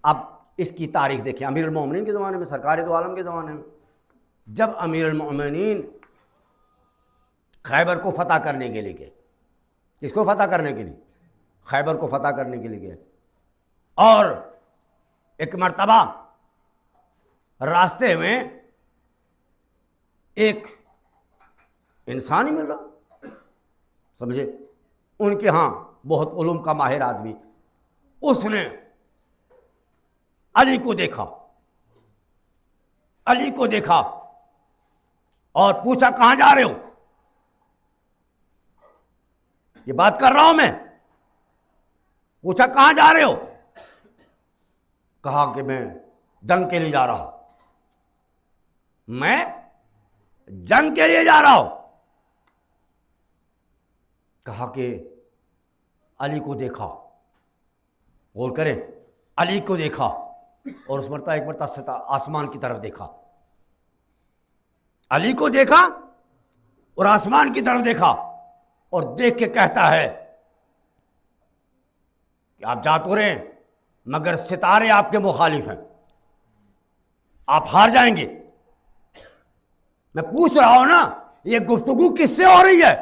[SPEAKER 2] اب اس کی تاریخ دیکھیں. امیر المومنین کے زمانے میں، سرکار دو عالم کے زمانے میں، جب امیر المومنین خیبر کو فتح کرنے کے لیے گئے، کس کو فتح کرنے کے لیے؟ خیبر کو فتح کرنے کے لیے گئے، اور ایک مرتبہ راستے میں ایک انسان ہی مل رہا، سمجھے، ان کے ہاں بہت علوم کا ماہر آدمی. اس نے علی کو دیکھا، علی کو دیکھا اور پوچھا کہاں جا رہے ہو؟ یہ بات کر رہا ہوں میں. پوچھا کہاں جا رہے ہو؟ کہا کہ میں جنگ کے لیے جا رہا ہوں. میں جنگ کے لیے جا رہا ہوں. کہا کہ علی کو دیکھا. غور کریں، علی کو دیکھا اور اس مرتبہ ایک مرتبہ آسمان کی طرف دیکھا. علی کو دیکھا اور آسمان کی طرف دیکھا اور دیکھ کے کہتا ہے کہ آپ جا تو رہے ہیں مگر ستارے آپ کے مخالف ہیں، آپ ہار جائیں گے. میں پوچھ رہا ہوں نا، یہ گفتگو کس سے ہو رہی ہے؟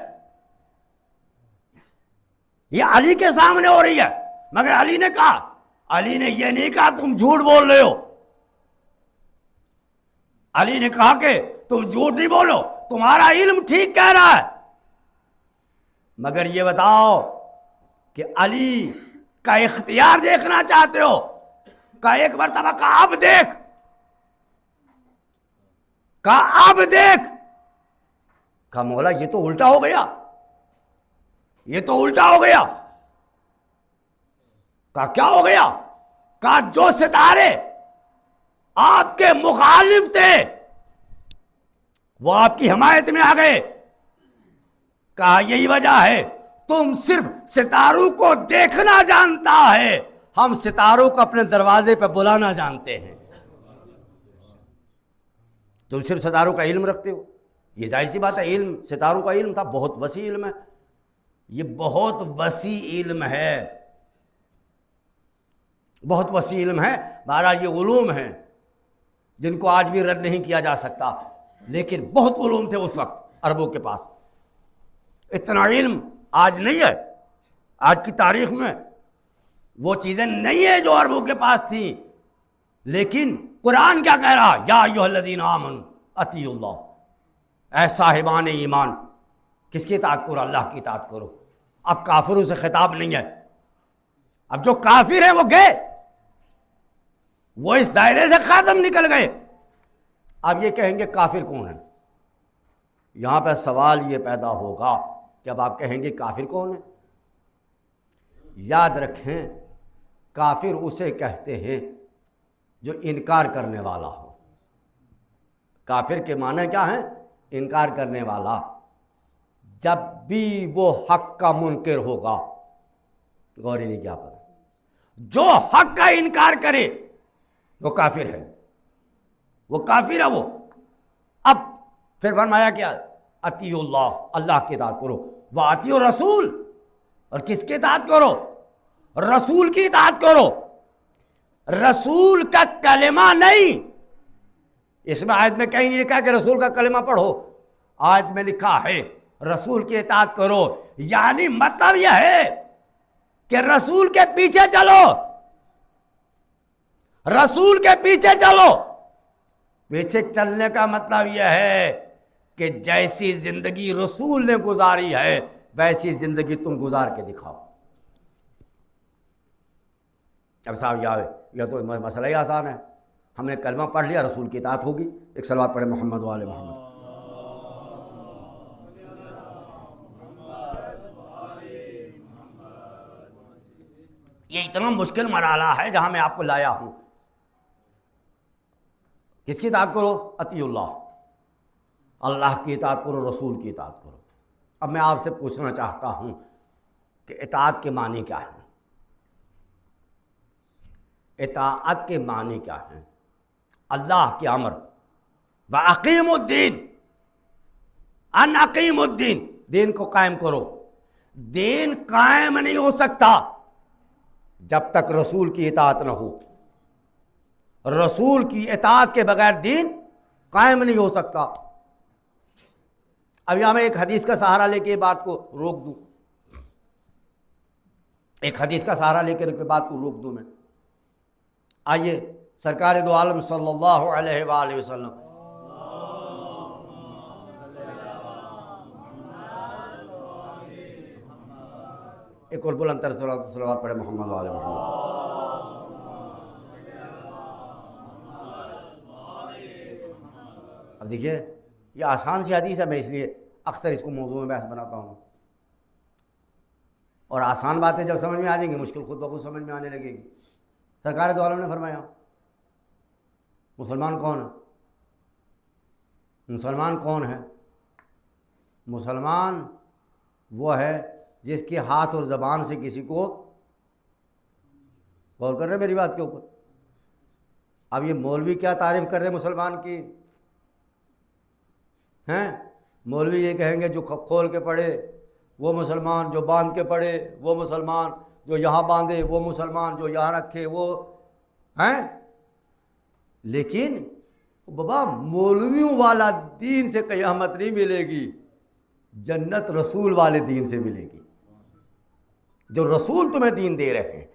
[SPEAKER 2] یہ علی کے سامنے ہو رہی ہے. مگر علی نے کہا، علی نے یہ نہیں کہا تم جھوٹ بول رہے ہو. علی نے کہا کہ تم جھوٹ نہیں بولو، تمہارا علم ٹھیک کہہ رہا ہے. مگر یہ بتاؤ کہ علی کا اختیار دیکھنا چاہتے ہو؟ کہا ایک مرتبہ کہا اب دیکھ، کہا اب دیکھ. کہا مولا یہ تو الٹا ہو گیا، یہ تو الٹا ہو گیا. کہا کیا ہو گیا؟ کہا جو ستارے آپ کے مخالف تھے وہ آپ کی حمایت میں آ گئے. کہا یہی وجہ ہے، تم صرف ستاروں کو دیکھنا جانتا ہے، ہم ستاروں کو اپنے دروازے پہ بلانا جانتے ہیں. تم صرف ستاروں کا علم رکھتے ہو. یہ ظاہر سی بات ہے، علم ستاروں کا علم تھا، بہت وسیع علم ہے. یہ بہت وسیع علم ہے، بہت وسیع علم ہے. بہرحال یہ علوم ہیں جن کو آج بھی رد نہیں کیا جا سکتا، لیکن بہت علوم تھے اس وقت عربوں کے پاس. اتنا علم آج نہیں ہے. آج کی تاریخ میں وہ چیزیں نہیں ہیں جو عربوں کے پاس تھیں. لیکن قرآن کیا کہہ رہا؟ یا ایھا الذین آمنوا اطیعوا اللہ، اے صاحبان ایمان، کس کی اطاعت کرو؟ اللہ کی اطاعت کرو. اب کافروں سے خطاب نہیں ہے. اب جو کافر ہیں وہ گئے، وہ اس دائرے سے ختم نکل گئے. اب یہ کہیں گے کافر کون ہے؟ یہاں پہ سوال یہ پیدا ہوگا کہ اب آپ کہیں گے کافر کون ہے؟ یاد رکھیں، کافر اسے کہتے ہیں جو انکار کرنے والا ہو. کافر کے معنی کیا ہیں؟ انکار کرنے والا. جب بھی وہ حق کا منکر ہوگا، غور ہی نہیں کیا پتا، جو حق کا انکار کرے وہ کافر ہے، وہ کافر ہے وہ. اب پھر فرمایا کیا؟ اطیعوا اللہ، اللہ کی اطاعت کرو. واطیعوا الرسول، اور کس کی اطاعت کرو؟ رسول کی اطاعت کرو. رسول کا کلمہ نہیں، اس میں آیت میں کہیں نہیں لکھا کہ رسول کا کلمہ پڑھو. آیت میں لکھا ہے رسول کی اطاعت کرو، یعنی مطلب یہ ہے کہ رسول کے پیچھے چلو، رسول کے پیچھے چلو. پیچھے چلنے کا مطلب یہ ہے کہ جیسی زندگی رسول نے گزاری ہے ویسی زندگی تم گزار کے دکھاؤ. اب صاحب یہ تو مسئلہ ہی آسان ہے. ہم نے کلمہ پڑھ لیا، رسول کی اطاعت ہوگی. ایک صلوات پڑھے محمد و آل محمد. یہ اتنا مشکل مرحلہ ہے جہاں میں آپ کو لایا ہوں. کس کی اطاعت کرو؟ اطیعوا اللہ، اللہ کی اطاعت کرو، رسول کی اطاعت کرو. اب میں آپ سے پوچھنا چاہتا ہوں کہ اطاعت کے معنی کیا ہیں؟ اطاعت کے معنی کیا ہیں؟ اللہ کے امر وَأَقِیمُوا الدِّینَ، ان اقیم الدین، دین کو قائم کرو. دین قائم نہیں ہو سکتا جب تک رسول کی اطاعت نہ ہو. رسول کی اطاعت کے بغیر دین قائم نہیں ہو سکتا. اب یہاں میں ایک حدیث کا سہارا لے کے بات کو روک دوں. ایک حدیث کا سہارا لے کر کے بات کو روک دوں میں. آئیے سرکار دو عالم صلی اللہ علیہ وآلہ وسلم ایک اور بلند تر صلوات پڑھے محمد وآل محمد. اب دیکھیے یہ آسان سی حدیث ہے، میں اس لیے اکثر اس کو موضوع میں بحث بناتا ہوں. اور آسان باتیں جب سمجھ میں آ جائیں گی مشکل خود بخود سمجھ میں آنے لگے گی. سرکار دو عالم نے فرمایا مسلمان کون ہے؟ مسلمان کون ہے؟ مسلمان وہ ہے جس کے ہاتھ اور زبان سے کسی کو، غور کر رہے ہیں میری بات کے اوپر. اب یہ مولوی کیا تعریف کر رہے ہیں مسلمان کی ہیں؟ مولوی یہ کہیں گے جو کھول کے پڑھے وہ مسلمان، جو باندھ کے پڑھے وہ مسلمان، جو یہاں باندھے وہ مسلمان، جو یہاں رکھے وہ ہیں. لیکن بابا مولویوں والا دین سے قیامت نہیں ملے گی، جنت رسول والے دین سے ملے گی جو رسول تمہیں دین دے رہے ہیں.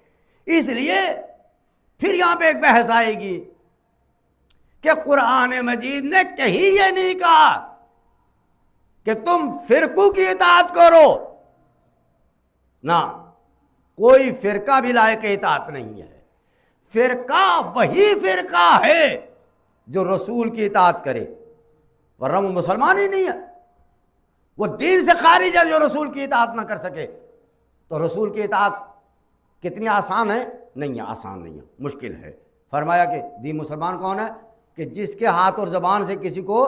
[SPEAKER 2] اس لیے پھر یہاں پہ ایک بحث آئے گی کہ قرآن مجید نے کہیں یہ نہیں کہا کہ تم فرقوں کی اطاعت کرو. نہ، کوئی فرقہ بھی لائق اطاعت نہیں ہے. فرقہ وہی فرقہ ہے جو رسول کی اطاعت کرے، ورنہ وہ مسلمان ہی نہیں ہے. وہ دین سے خارج ہے جو رسول کی اطاعت نہ کر سکے. تو رسول کی اطاعت کتنی آسان ہے؟ نہیں ہے، آسان نہیں ہے، مشکل ہے. فرمایا کہ دین مسلمان کون ہے؟ کہ جس کے ہاتھ اور زبان سے کسی کو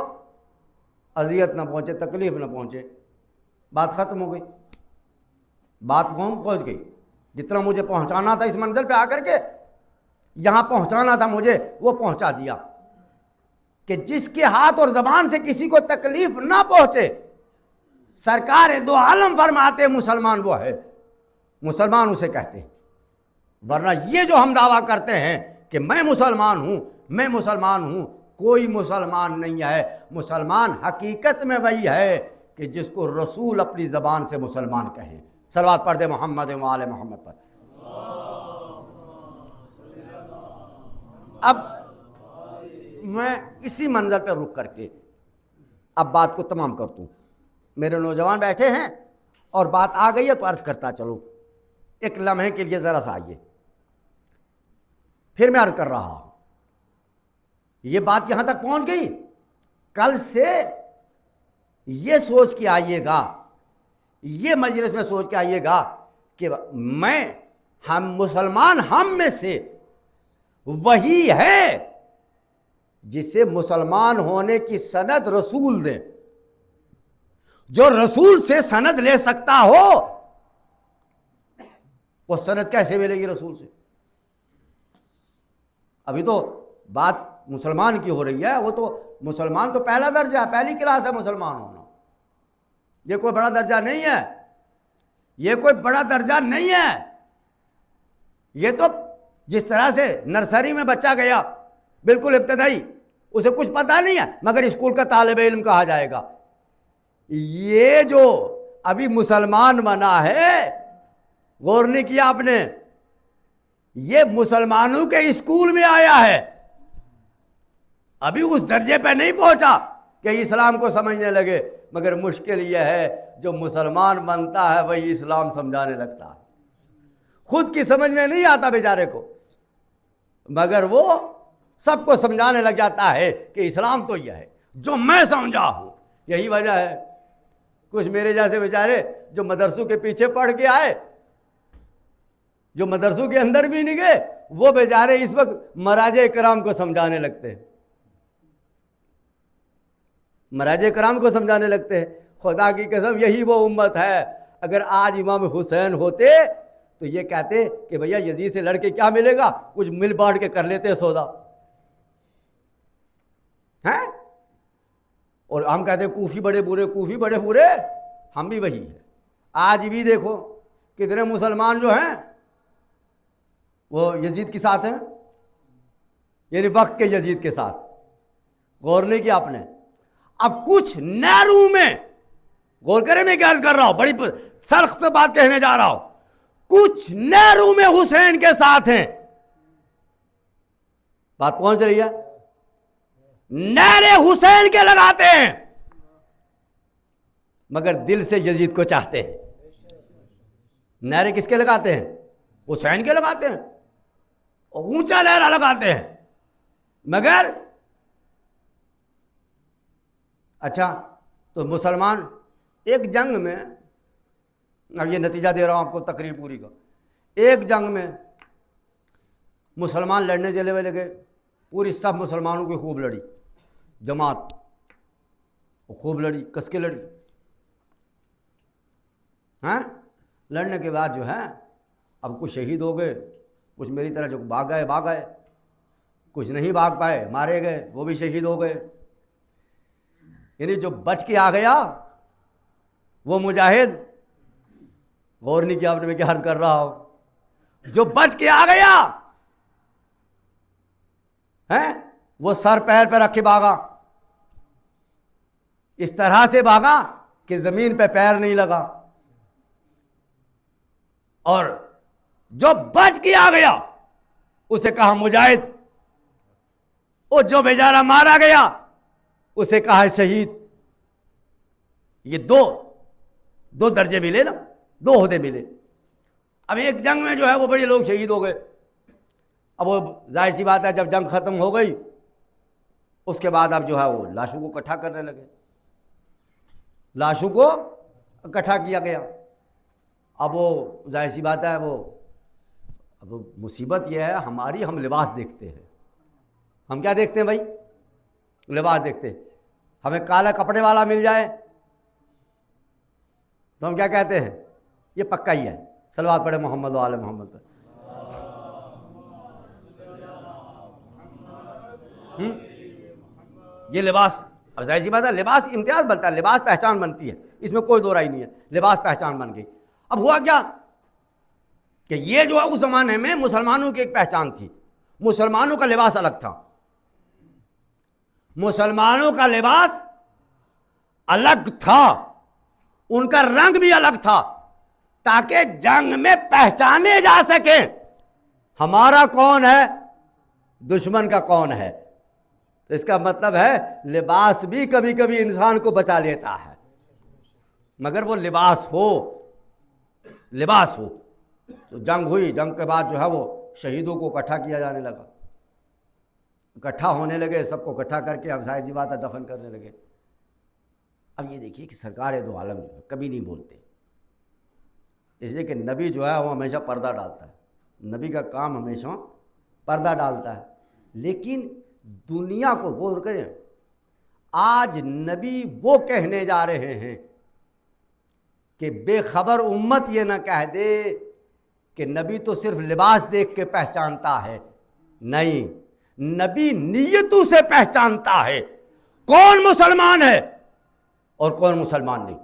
[SPEAKER 2] اذیت نہ پہنچے، تکلیف نہ پہنچے. بات ختم ہو گئی، بات پہنچ گئی. جتنا مجھے پہنچانا تھا اس منزل پہ آ کر کے، یہاں پہنچانا تھا مجھے، وہ پہنچا دیا. کہ جس کے ہاتھ اور زبان سے کسی کو تکلیف نہ پہنچے، سرکار دو عالم فرماتے ہیں مسلمان وہ ہے، مسلمان اسے کہتے ہیں. ورنہ یہ جو ہم دعویٰ کرتے ہیں کہ میں مسلمان ہوں، میں مسلمان ہوں، کوئی مسلمان نہیں ہے. مسلمان حقیقت میں وہی ہے کہ جس کو رسول اپنی زبان سے مسلمان کہے. صلوات پڑھ دے محمد و آل محمد پر. اب میں اسی منظر پہ رک کر کے اب بات کو تمام کر دوں. میرے نوجوان بیٹھے ہیں اور بات آ گئی ہے تو عرض کرتا چلو. ایک لمحے کے لیے ذرا سا آئیے، پھر میں عرض کر رہا ہوں. یہ بات یہاں تک پہنچ گئی. کل سے یہ سوچ کے آئیے گا، یہ مجلس میں سوچ کے آئیے گا کہ ہم مسلمان ہم میں سے وہی ہے جسے مسلمان ہونے کی سند رسول دے. جو رسول سے سند لے سکتا ہو وہ سند کیسے ملے گی رسول سے؟ ابھی تو بات مسلمان کی ہو رہی ہے. وہ تو مسلمان تو پہلا درجہ ہے، پہلی کلاس ہے مسلمان ہونا. یہ کوئی بڑا درجہ نہیں ہے، یہ کوئی بڑا درجہ نہیں ہے. یہ تو جس طرح سے نرسری میں بچہ گیا بالکل ابتدائی، اسے کچھ پتہ نہیں ہے مگر اسکول کا طالب علم کہا جائے گا. یہ جو ابھی مسلمان بنا ہے، غور نہیں کیا آپ نے، یہ مسلمانوں کے اسکول میں آیا ہے. ابھی اس درجے پہ نہیں پہنچا کہ اسلام کو سمجھنے لگے. مگر مشکل یہ ہے جو مسلمان بنتا ہے وہی اسلام سمجھانے لگتا ہے. خود کی سمجھ میں نہیں آتا بیچارے کو، مگر وہ سب کو سمجھانے لگ جاتا ہے کہ اسلام تو یہ ہے جو میں سمجھا ہوں. یہی وجہ ہے کچھ میرے جیسے بیچارے جو مدرسوں کے پیچھے پڑھ کے آئے، جو مدرسوں کے اندر بھی نہیں گئے، وہ بیچارے اس وقت مراجع کرام کو سمجھانے لگتے ہیں. مراجع کرام کو سمجھانے لگتے ہیں. خدا کی قسم یہی وہ امت ہے. اگر آج امام حسین ہوتے تو یہ کہتے کہ بھیا یزید سے لڑ کے کیا ملے گا، کچھ مل بانٹ کے کر لیتے سودا ہیں. اور ہم کہتے ہیں کوفی بڑے برے، کوفی بڑے برے. ہم بھی وہی ہیں، آج بھی دیکھو کتنے مسلمان جو ہیں وہ یزید کے ساتھ ہیں، یعنی وقت کے یزید کے ساتھ. غور نہیں کیا آپ نے؟ اب کچھ نہروں میں غور کریں، میں کیا کر رہا ہوں، بڑی سخت بات کہنے جا رہا ہوں. کچھ نہروں میں حسین کے ساتھ ہیں. بات پہنچ رہی ہے؟ نعرے حسین کے لگاتے ہیں مگر دل سے یزید کو چاہتے ہیں. نعرے کس کے لگاتے ہیں؟ حسین کے لگاتے ہیں، اور اونچا نعرہ لگاتے ہیں مگر اچھا. تو مسلمان ایک جنگ میں، اب یہ نتیجہ دے رہا ہوں آپ کو تقریر پوری کا، ایک جنگ میں مسلمان لڑنے چلے لگے، پوری سب مسلمانوں کی خوب لڑی جماعت، خوب لڑی، کس کے لڑی. ہاں لڑنے کے بعد جو ہے اب کچھ شہید ہو گئے، کچھ میری طرح جو بھاگ گئے، کچھ نہیں بھاگ پائے مارے گئے، وہ بھی شہید ہو گئے. یعنی جو بچ کے آ گیا وہ مجاہد، غور نہیں کیا آپ نے میں کیا عرض کر رہا ہوں، جو بچ کے آ گیا ہے وہ سر پیر پہ رکھ کے بھاگا، اس طرح سے بھاگا کہ زمین پہ پیر نہیں لگا. اور جو بچ کے آ گیا اسے کہا مجاہد، اور جو بیچارہ مارا گیا اسے کہا شہید. یہ دو درجے ملے نا، دو عہدے ملے. اب ایک جنگ میں جو ہے وہ بڑے لوگ شہید ہو گئے. اب وہ ظاہر سی بات ہے جب جنگ ختم ہو گئی اس کے بعد اب جو ہے وہ لاشوں کو اکٹھا کرنے لگے، لاشوں کو اکٹھا کیا گیا. اب وہ ظاہر سی بات ہے اب مصیبت یہ ہے ہماری، ہم لباس دیکھتے ہیں. ہم کیا دیکھتے ہیں بھائی؟ لباس دیکھتے ہیں. ہمیں کالا کپڑے والا مل جائے تو ہم کیا کہتے ہیں؟ یہ پکا ہی ہے. صلوات پڑھے محمد و آل محمد پر. یہ لباس، اب ظاہر سی بات ہے لباس امتیاز بنتا ہے، لباس پہچان بنتی ہے، اس میں کوئی دو رائے نہیں ہے. لباس پہچان بن گئی. اب ہوا کیا کہ یہ جو ہے اس زمانے میں مسلمانوں کی ایک پہچان تھی. مسلمانوں کا لباس الگ تھا، مسلمانوں کا لباس الگ تھا، ان کا رنگ بھی الگ تھا تاکہ جنگ میں پہچانے جا سکے ہمارا کون ہے، دشمن کا کون ہے. تو اس کا مطلب ہے لباس بھی کبھی کبھی انسان کو بچا لیتا ہے، مگر وہ لباس ہو. تو جنگ ہوئی، جنگ کے بعد جو ہے وہ شہیدوں کو اکٹھا کیا جانے لگا، اکٹھا ہونے لگے، سب کو اکٹھا کر کے اب ظاہر سی بات ہے دفن کرنے لگے. اب یہ دیکھیے کہ سرکار دو عالم جو ہے کبھی نہیں بولتے، اس لیے کہ نبی جو ہے وہ ہمیشہ پردہ ڈالتا ہے، نبی کا کام ہمیشہ پردہ ڈالتا ہے. لیکن دنیا کو غور کریں، آج نبی وہ کہنے جا رہے ہیں کہ بے خبر امت یہ نہ کہہ دے کہ نبی تو صرف لباس دیکھ کے پہچانتا ہے. نہیں، نبی نیتوں سے پہچانتا ہے کون مسلمان ہے اور کون مسلمان نہیں.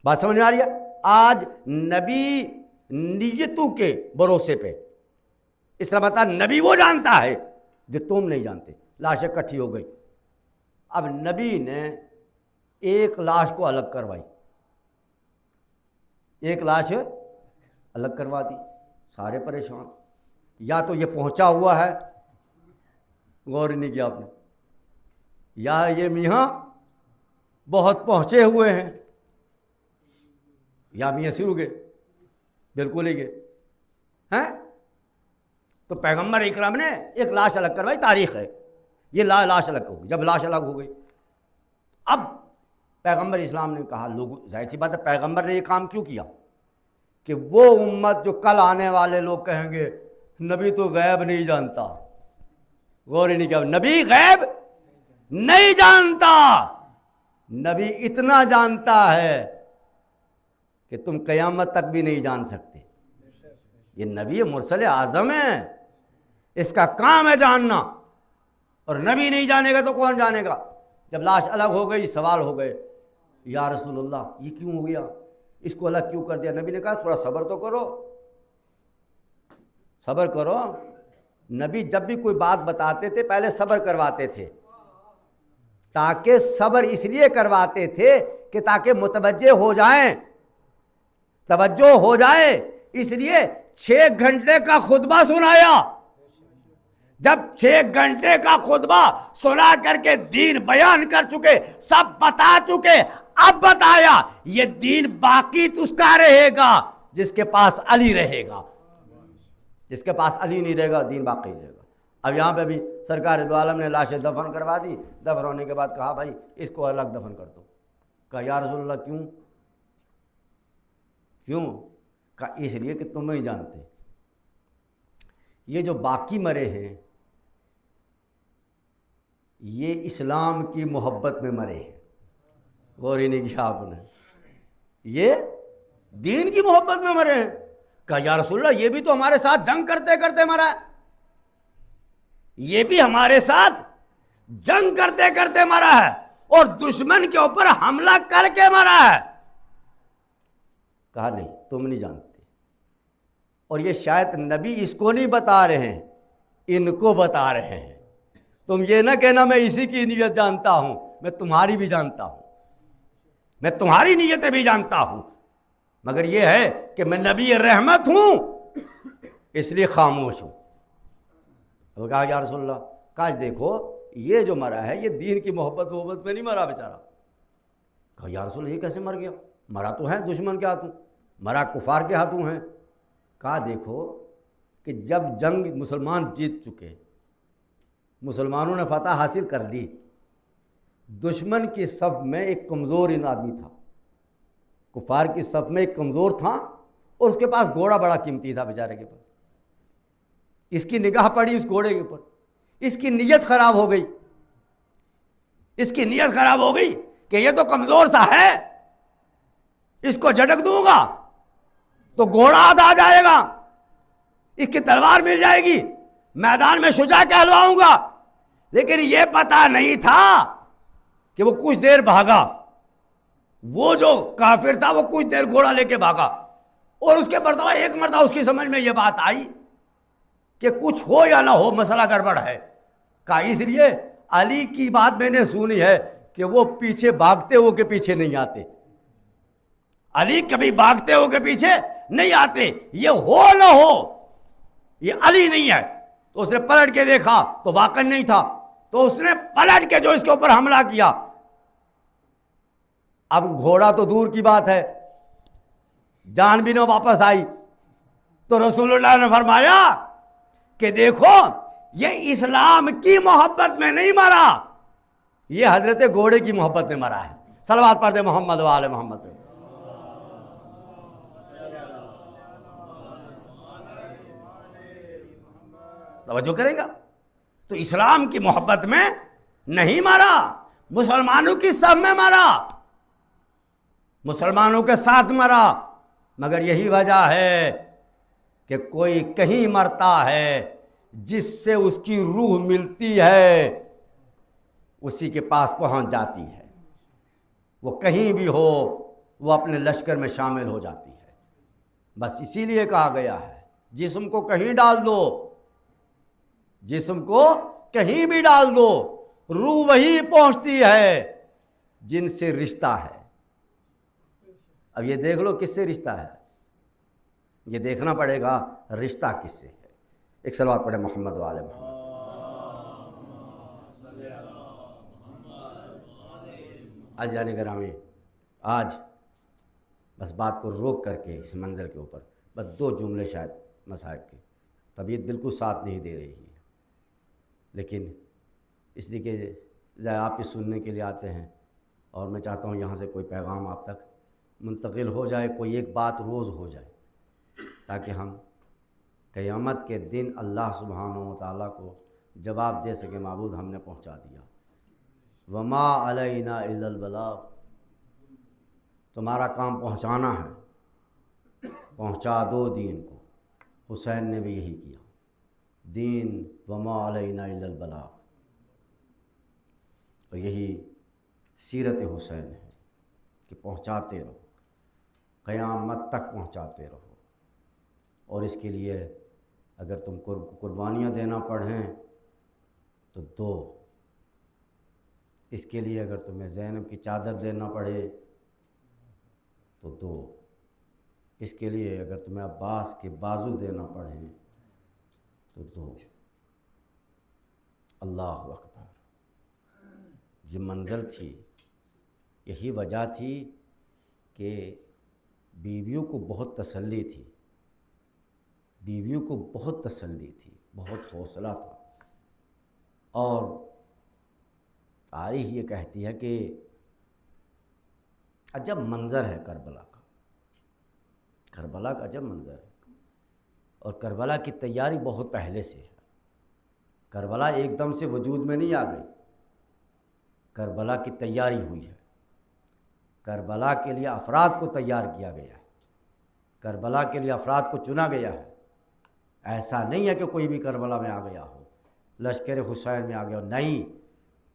[SPEAKER 2] بات سمجھ میں آ رہی ہے؟ آج نبی نیتوں کے بھروسے پہ، اس طرح بتا نبی وہ جانتا ہے جو تم نہیں جانتے. لاشیں اکٹھی ہو گئی. اب نبی نے ایک لاش کو الگ کروائی، ایک لاش الگ کروا دی، سارے پریشان. یا تو یہ پہنچا ہوا ہے، غور نہیں کیا آپ نے، یا یہ میاں بہت پہنچے ہوئے ہیں، یا میاں سر گئے، بالکل ہی گئے ہیں. تو پیغمبر اکرم نے ایک لاش الگ کروائی، تاریخ ہے یہ لاش الگ ہو گئی. جب لاش الگ ہو گئی اب پیغمبر اسلام نے کہا، لوگ ظاہر سی بات ہے پیغمبر نے یہ کام کیوں کیا کہ وہ امت جو کل آنے والے لوگ کہیں گے نبی تو غیب نہیں جانتا. غور ہی نہیں کیا، نبی غیب نہیں جانتا، نبی اتنا جانتا ہے کہ تم قیامت تک بھی نہیں جان سکتے. یہ نبی مرسل اعظم ہے، اس کا کام ہے جاننا، اور نبی نہیں جانے گا تو کون جانے گا. جب لاش الگ ہو گئی سوال ہو گئے، یا رسول اللہ یہ کیوں ہو گیا؟ اس کو الگ کیوں کر دیا؟ نبی نے کہا تھوڑا صبر تو کرو، صبر کرو۔ نبی جب بھی کوئی بات بتاتے تھے پہلے صبر کرواتے تھے، تاکہ صبر اس لیے کرواتے تھے کہ تاکہ متوجہ ہو جائیں، توجہ ہو جائے، اس لیے 6 گھنٹے کا خطبہ سنایا۔ جب 6 گھنٹے کا خطبہ سنا کر کے دین بیان کر چکے، سب بتا چکے، اب بتایا یہ دین باقی اس کا رہے گا جس کے پاس علی رہے گا، جس کے پاس علی نہیں رہے گا دین باقی رہے گا۔ اب یہاں پہ بھی سرکار دو عالم نے لاشیں دفن کروا دی، دفن ہونے کے بعد کہا بھائی اس کو الگ دفن کر دو۔ کہا یا رسول اللہ کیوں؟ کیوں؟ کہا اس لیے کہ تم نہیں جانتے، یہ جو باقی مرے ہیں یہ اسلام کی محبت میں مرے ہیں۔ غور ہی نہیں کیا آپ نے، یہ دین کی محبت میں مرے ہیں۔ کہا یا رسول اللہ یہ بھی تو ہمارے ساتھ جنگ کرتے کرتے مرا ہے، یہ بھی ہمارے ساتھ جنگ کرتے کرتے مرا ہے اور دشمن کے اوپر حملہ کر کے مرا ہے۔ کہا نہیں تم نہیں جانتے، اور یہ شاید نبی اس کو نہیں بتا رہے ہیں، ان کو بتا رہے ہیں۔ تم یہ نہ کہنا میں اسی کی نیت جانتا ہوں، میں تمہاری بھی جانتا ہوں، میں تمہاری نیتیں بھی جانتا ہوں، مگر یہ ہے کہ میں نبی رحمت ہوں اس لیے خاموش ہوں۔ وہ کہا یا رسول اللہ، کہا دیکھو یہ جو مرا ہے یہ دین کی محبت میں نہیں مرا بیچارہ۔ کہا یا رسول اللہ یہ کیسے مر گیا؟ مرا تو ہے دشمن کے ہاتھوں، مرا کفار کے ہاتھوں ہیں۔ کہا دیکھو کہ جب جنگ مسلمان جیت چکے، مسلمانوں نے فتح حاصل کر لی، دشمن کی صف میں ایک کمزور آدمی تھا، کفار کی صف میں ایک کمزور تھا، اور اس کے پاس گھوڑا بڑا قیمتی تھا بیچارے کے پاس۔ اس کی نگاہ پڑی اس گھوڑے کے اوپر، اس کی نیت خراب ہو گئی، اس کی نیت خراب ہو گئی کہ یہ تو کمزور سا ہے، اس کو جھٹک دوں گا تو گھوڑا آ جائے گا، اس کی تلوار مل جائے گی، میدان میں شجاع کہلواؤں گا۔ لیکن یہ پتا نہیں تھا کہ وہ کچھ دیر بھاگا، وہ جو کافر تھا وہ کچھ دیر گھوڑا لے کے بھاگا، اور اس کے مرتبہ ایک مرتبہ اس کی سمجھ میں یہ بات آئی کہ کچھ ہو یا نہ ہو مسئلہ گڑبڑ ہے۔ کہا اس لیے علی کی بات میں نے سنی ہے کہ وہ پیچھے بھاگتے ہو کے پیچھے نہیں آتے، علی کبھی بھاگتے ہو کے پیچھے نہیں آتے، یہ ہو نہ ہو یہ علی نہیں ہے۔ تو اس نے پلٹ کے دیکھا تو واقعی نہیں تھا، تو اس نے پلٹ کے جو اس کے اوپر حملہ کیا۔ اب گھوڑا تو دور کی بات ہے، جان بھی نہ واپس آئی، تو رسول اللہ نے فرمایا کہ دیکھو یہ اسلام کی محبت میں نہیں مرا، یہ حضرت گھوڑے کی محبت میں مرا ہے۔ صلوات پڑھ دے محمد و آل محمد۔ توجہ کرے گا؟ تو اسلام کی محبت میں نہیں مرا، مسلمانوں کی صف میں مرا، مسلمانوں کے ساتھ مرا۔ مگر یہی وجہ ہے کہ کوئی کہیں مرتا ہے جس سے اس کی روح ملتی ہے اسی کے پاس پہنچ جاتی ہے، وہ کہیں بھی ہو وہ اپنے لشکر میں شامل ہو جاتی ہے۔ بس اسی لیے کہا گیا ہے جسم کو کہیں ڈال دو، جسم کو کہیں بھی ڈال دو، روح وہی پہنچتی ہے جن سے رشتہ ہے۔ اب یہ دیکھ لو کس سے رشتہ ہے، یہ دیکھنا پڑے گا رشتہ کس سے ہے۔ ایک صلوات پڑھے محمد و آل محمد۔ آج جانے گرامی، آج بس بات کو روک کر کے اس منظر کے اوپر بس 2 جملے شاید مسائل کے، طبیعت بالکل ساتھ نہیں دے رہی ہے، لیکن اس لیے کہ آپ بھی سننے کے لیے آتے ہیں، اور میں چاہتا ہوں یہاں سے کوئی پیغام آپ تک منتقل ہو جائے، کوئی ایک بات روز ہو جائے، تاکہ ہم قیامت کے دن اللہ سبحانہ و تعالیٰ کو جواب دے سکے معبود ہم نے پہنچا دیا، وما علینا الا البلاغ، تمہارا کام پہنچانا ہے، پہنچا دو دین کو۔ حسین نے بھی یہی کیا، دین وما علینا الا البلاغ، اور یہی سیرت حسین ہے کہ پہنچاتے رہو۔ قیامت تک پہنچاتے رہو۔ اور اس کے لیے اگر تم قربانیاں دینا پڑیں تو دو، اس کے لیے اگر تمہیں زینب کی چادر دینا پڑے تو دو، اس کے لیے اگر تمہیں عباس کے بازو دینا پڑے تو دو۔ اللہ اکبر، یہ منزل تھی، یہی وجہ تھی کہ بیویوں کو بہت تسلی تھی، بیویوں کو بہت تسلی تھی، بہت حوصلہ تھا۔ اور تاریخ یہ کہتی ہے کہ عجب منظر ہے کربلا کا، کربلا کا عجب منظر ہے۔ اور کربلا کی تیاری بہت پہلے سے ہے، کربلا ایک دم سے وجود میں نہیں آ گئی، کربلا کی تیاری ہوئی ہے، کربلا کے لیے افراد کو تیار کیا گیا ہے، کربلا کے لیے افراد کو چنا گیا ہے۔ ایسا نہیں ہے کہ کوئی بھی کربلا میں آ گیا ہو، لشکر حسین میں آ گیا ہو، نہیں،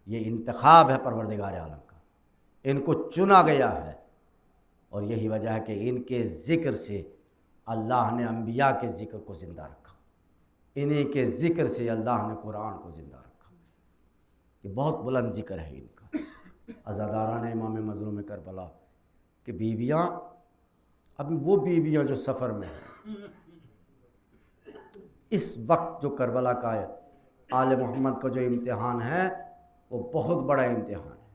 [SPEAKER 2] یہ انتخاب ہے پروردگار عالم کا، ان کو چنا گیا ہے۔ اور یہی وجہ ہے کہ ان کے ذکر سے اللہ نے انبیاء کے ذکر کو زندہ رکھا، انہی کے ذکر سے اللہ نے قرآن کو زندہ رکھا۔ یہ بہت بلند ذکر ہے ان کا۔ عزاداران امام مظلوم کربلا کہ بیویاں، ابھی وہ بیویاں جو سفر میں ہیں، اس وقت جو کربلا کا ہے، آل محمد کا جو امتحان ہے وہ بہت بڑا امتحان ہے۔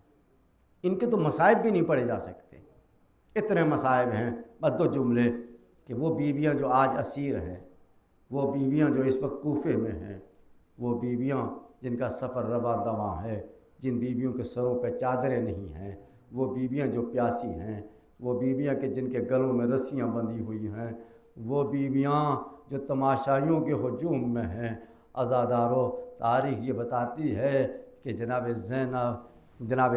[SPEAKER 2] ان کے تو مصائب بھی نہیں پڑھے جا سکتے، اتنے مصائب ہیں۔ بس دو جملے کہ وہ بیویاں جو آج اسیر ہیں، وہ بیویاں جو اس وقت کوفے میں ہیں، وہ بیویاں جن کا سفر رواں دواں ہے، جن بیویوں کے سروں پہ چادریں نہیں ہیں، وہ بیویاں جو پیاسی ہیں، وہ بیویاں کہ جن کے گلوں میں رسیاں بندھی ہوئی ہیں، وہ بیویاں جو تماشائیوں کے ہجوم میں ہیں۔ عزادارو، تاریخ یہ بتاتی ہے کہ جناب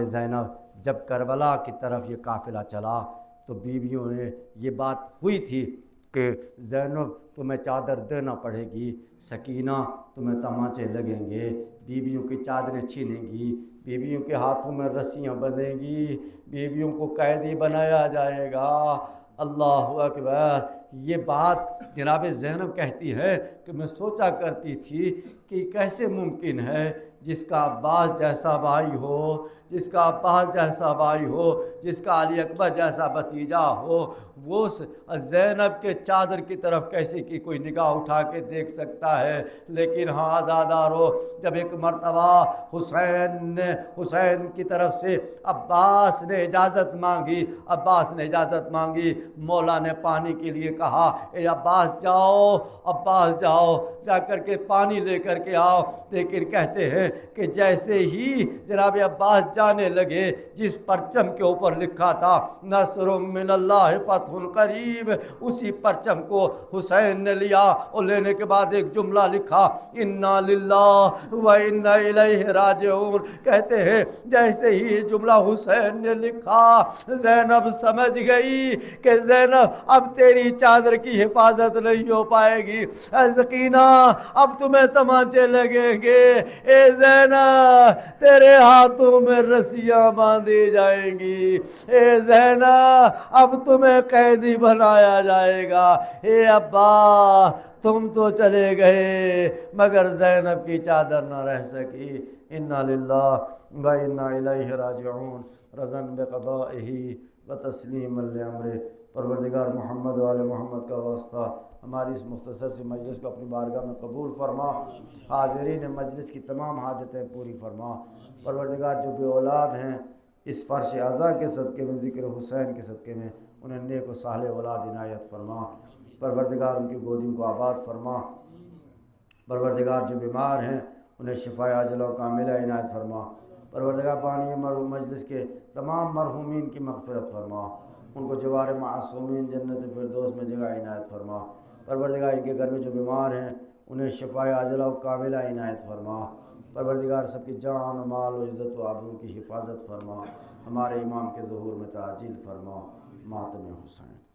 [SPEAKER 2] زینب جب کربلا کی طرف یہ قافلہ چلا تو بیویوں نے یہ بات ہوئی تھی کہ زینب تمہیں چادر دینا پڑے گی، سکینہ تمہیں تمانچے لگیں گے، بیویوں کی چادریں چھینیں گی، بیویوں کے ہاتھوں میں رسیاں بندھیں گی، بیویوں کو قیدی بنایا جائے گا۔ اللہ اکبر، یہ بات جناب زینب کہتی ہے کہ میں سوچا کرتی تھی کہ کیسے ممکن ہے جس کا عباس جیسا بھائی ہو، جس کا عباس جیسا بھائی ہو، جس کا علی اکبر جیسا بھتیجا ہو، وہ زینب کے چادر کی طرف کیسے کی کوئی نگاہ اٹھا کے دیکھ سکتا ہے۔ لیکن ہاں عزادارو، جب ایک مرتبہ حسین کی طرف سے عباس نے اجازت مانگی، عباس نے اجازت مانگی، مولا نے پانی کے لیے کہا، اے عباس جاؤ، عباس جاؤ، جا کر کے پانی لے کر کے آؤ۔ لیکن کہتے ہیں کہ جیسے ہی جناب عباس جانے لگے، جس پرچم کے اوپر لکھا تھا نصر من اللہ فتح قریب، اسی پرچم کو حسین نے لیا اور لینے کے بعد ایک جملہ لکھا، انا للہ و انا الیہ راجعون۔ کہتے ہیں جیسے ہی جملہ حسین نے لکھا، زینب سمجھ گئی کہ زینب اب تیری چادر کی حفاظت نہیں ہو پائے گی، اے سکینہ اب تمہیں تمانچے لگیں گے، اے زینب تیرے ہاتھوں میں رسیاں باندھی جائیں گی، اے زینب اب تمہیں قیدی بنایا جائے گا۔ اے ابا تم تو چلے گئے مگر زینب کی چادر نہ رہ سکی۔ انا للہ و انا الیہ راجعون، رضاً بقضائہ و تسلیما لامرہ۔ پروردگار محمد و آل محمد کا واسطہ ہماری اس مختصر سی مجلس کو اپنی بارگاہ میں قبول فرما، حاضرین مجلس کی تمام حاجتیں پوری فرما۔ پروردگار جو بے اولاد ہیں، اس فرش اعظم کے صدقے میں، ذکر حسین کے صدقے میں انہیں نیک و صالح اولاد عنایت فرما۔ پروردگار ان کی گودیوں کو آباد فرما۔ پروردگار جو بیمار ہیں انہیں شفاء عاجلہ و کاملہ عنایت فرما۔ پروردگار بانی مرحوم مجلس کے تمام مرحومین کی مغفرت فرما، ان کو جوار معصومین جنت فردوس میں جگہ عنایت فرما۔ پروردگار ان کے گھر میں جو بیمار ہیں انہیں شفاء عاجلہ و کاملہ عنایت فرما۔ پروردگار سب کی جان و مال و عزت و آبرو کی حفاظت فرما۔ ہمارے امام کے ظہور میں تعجیل فرما۔ ماتم حسین۔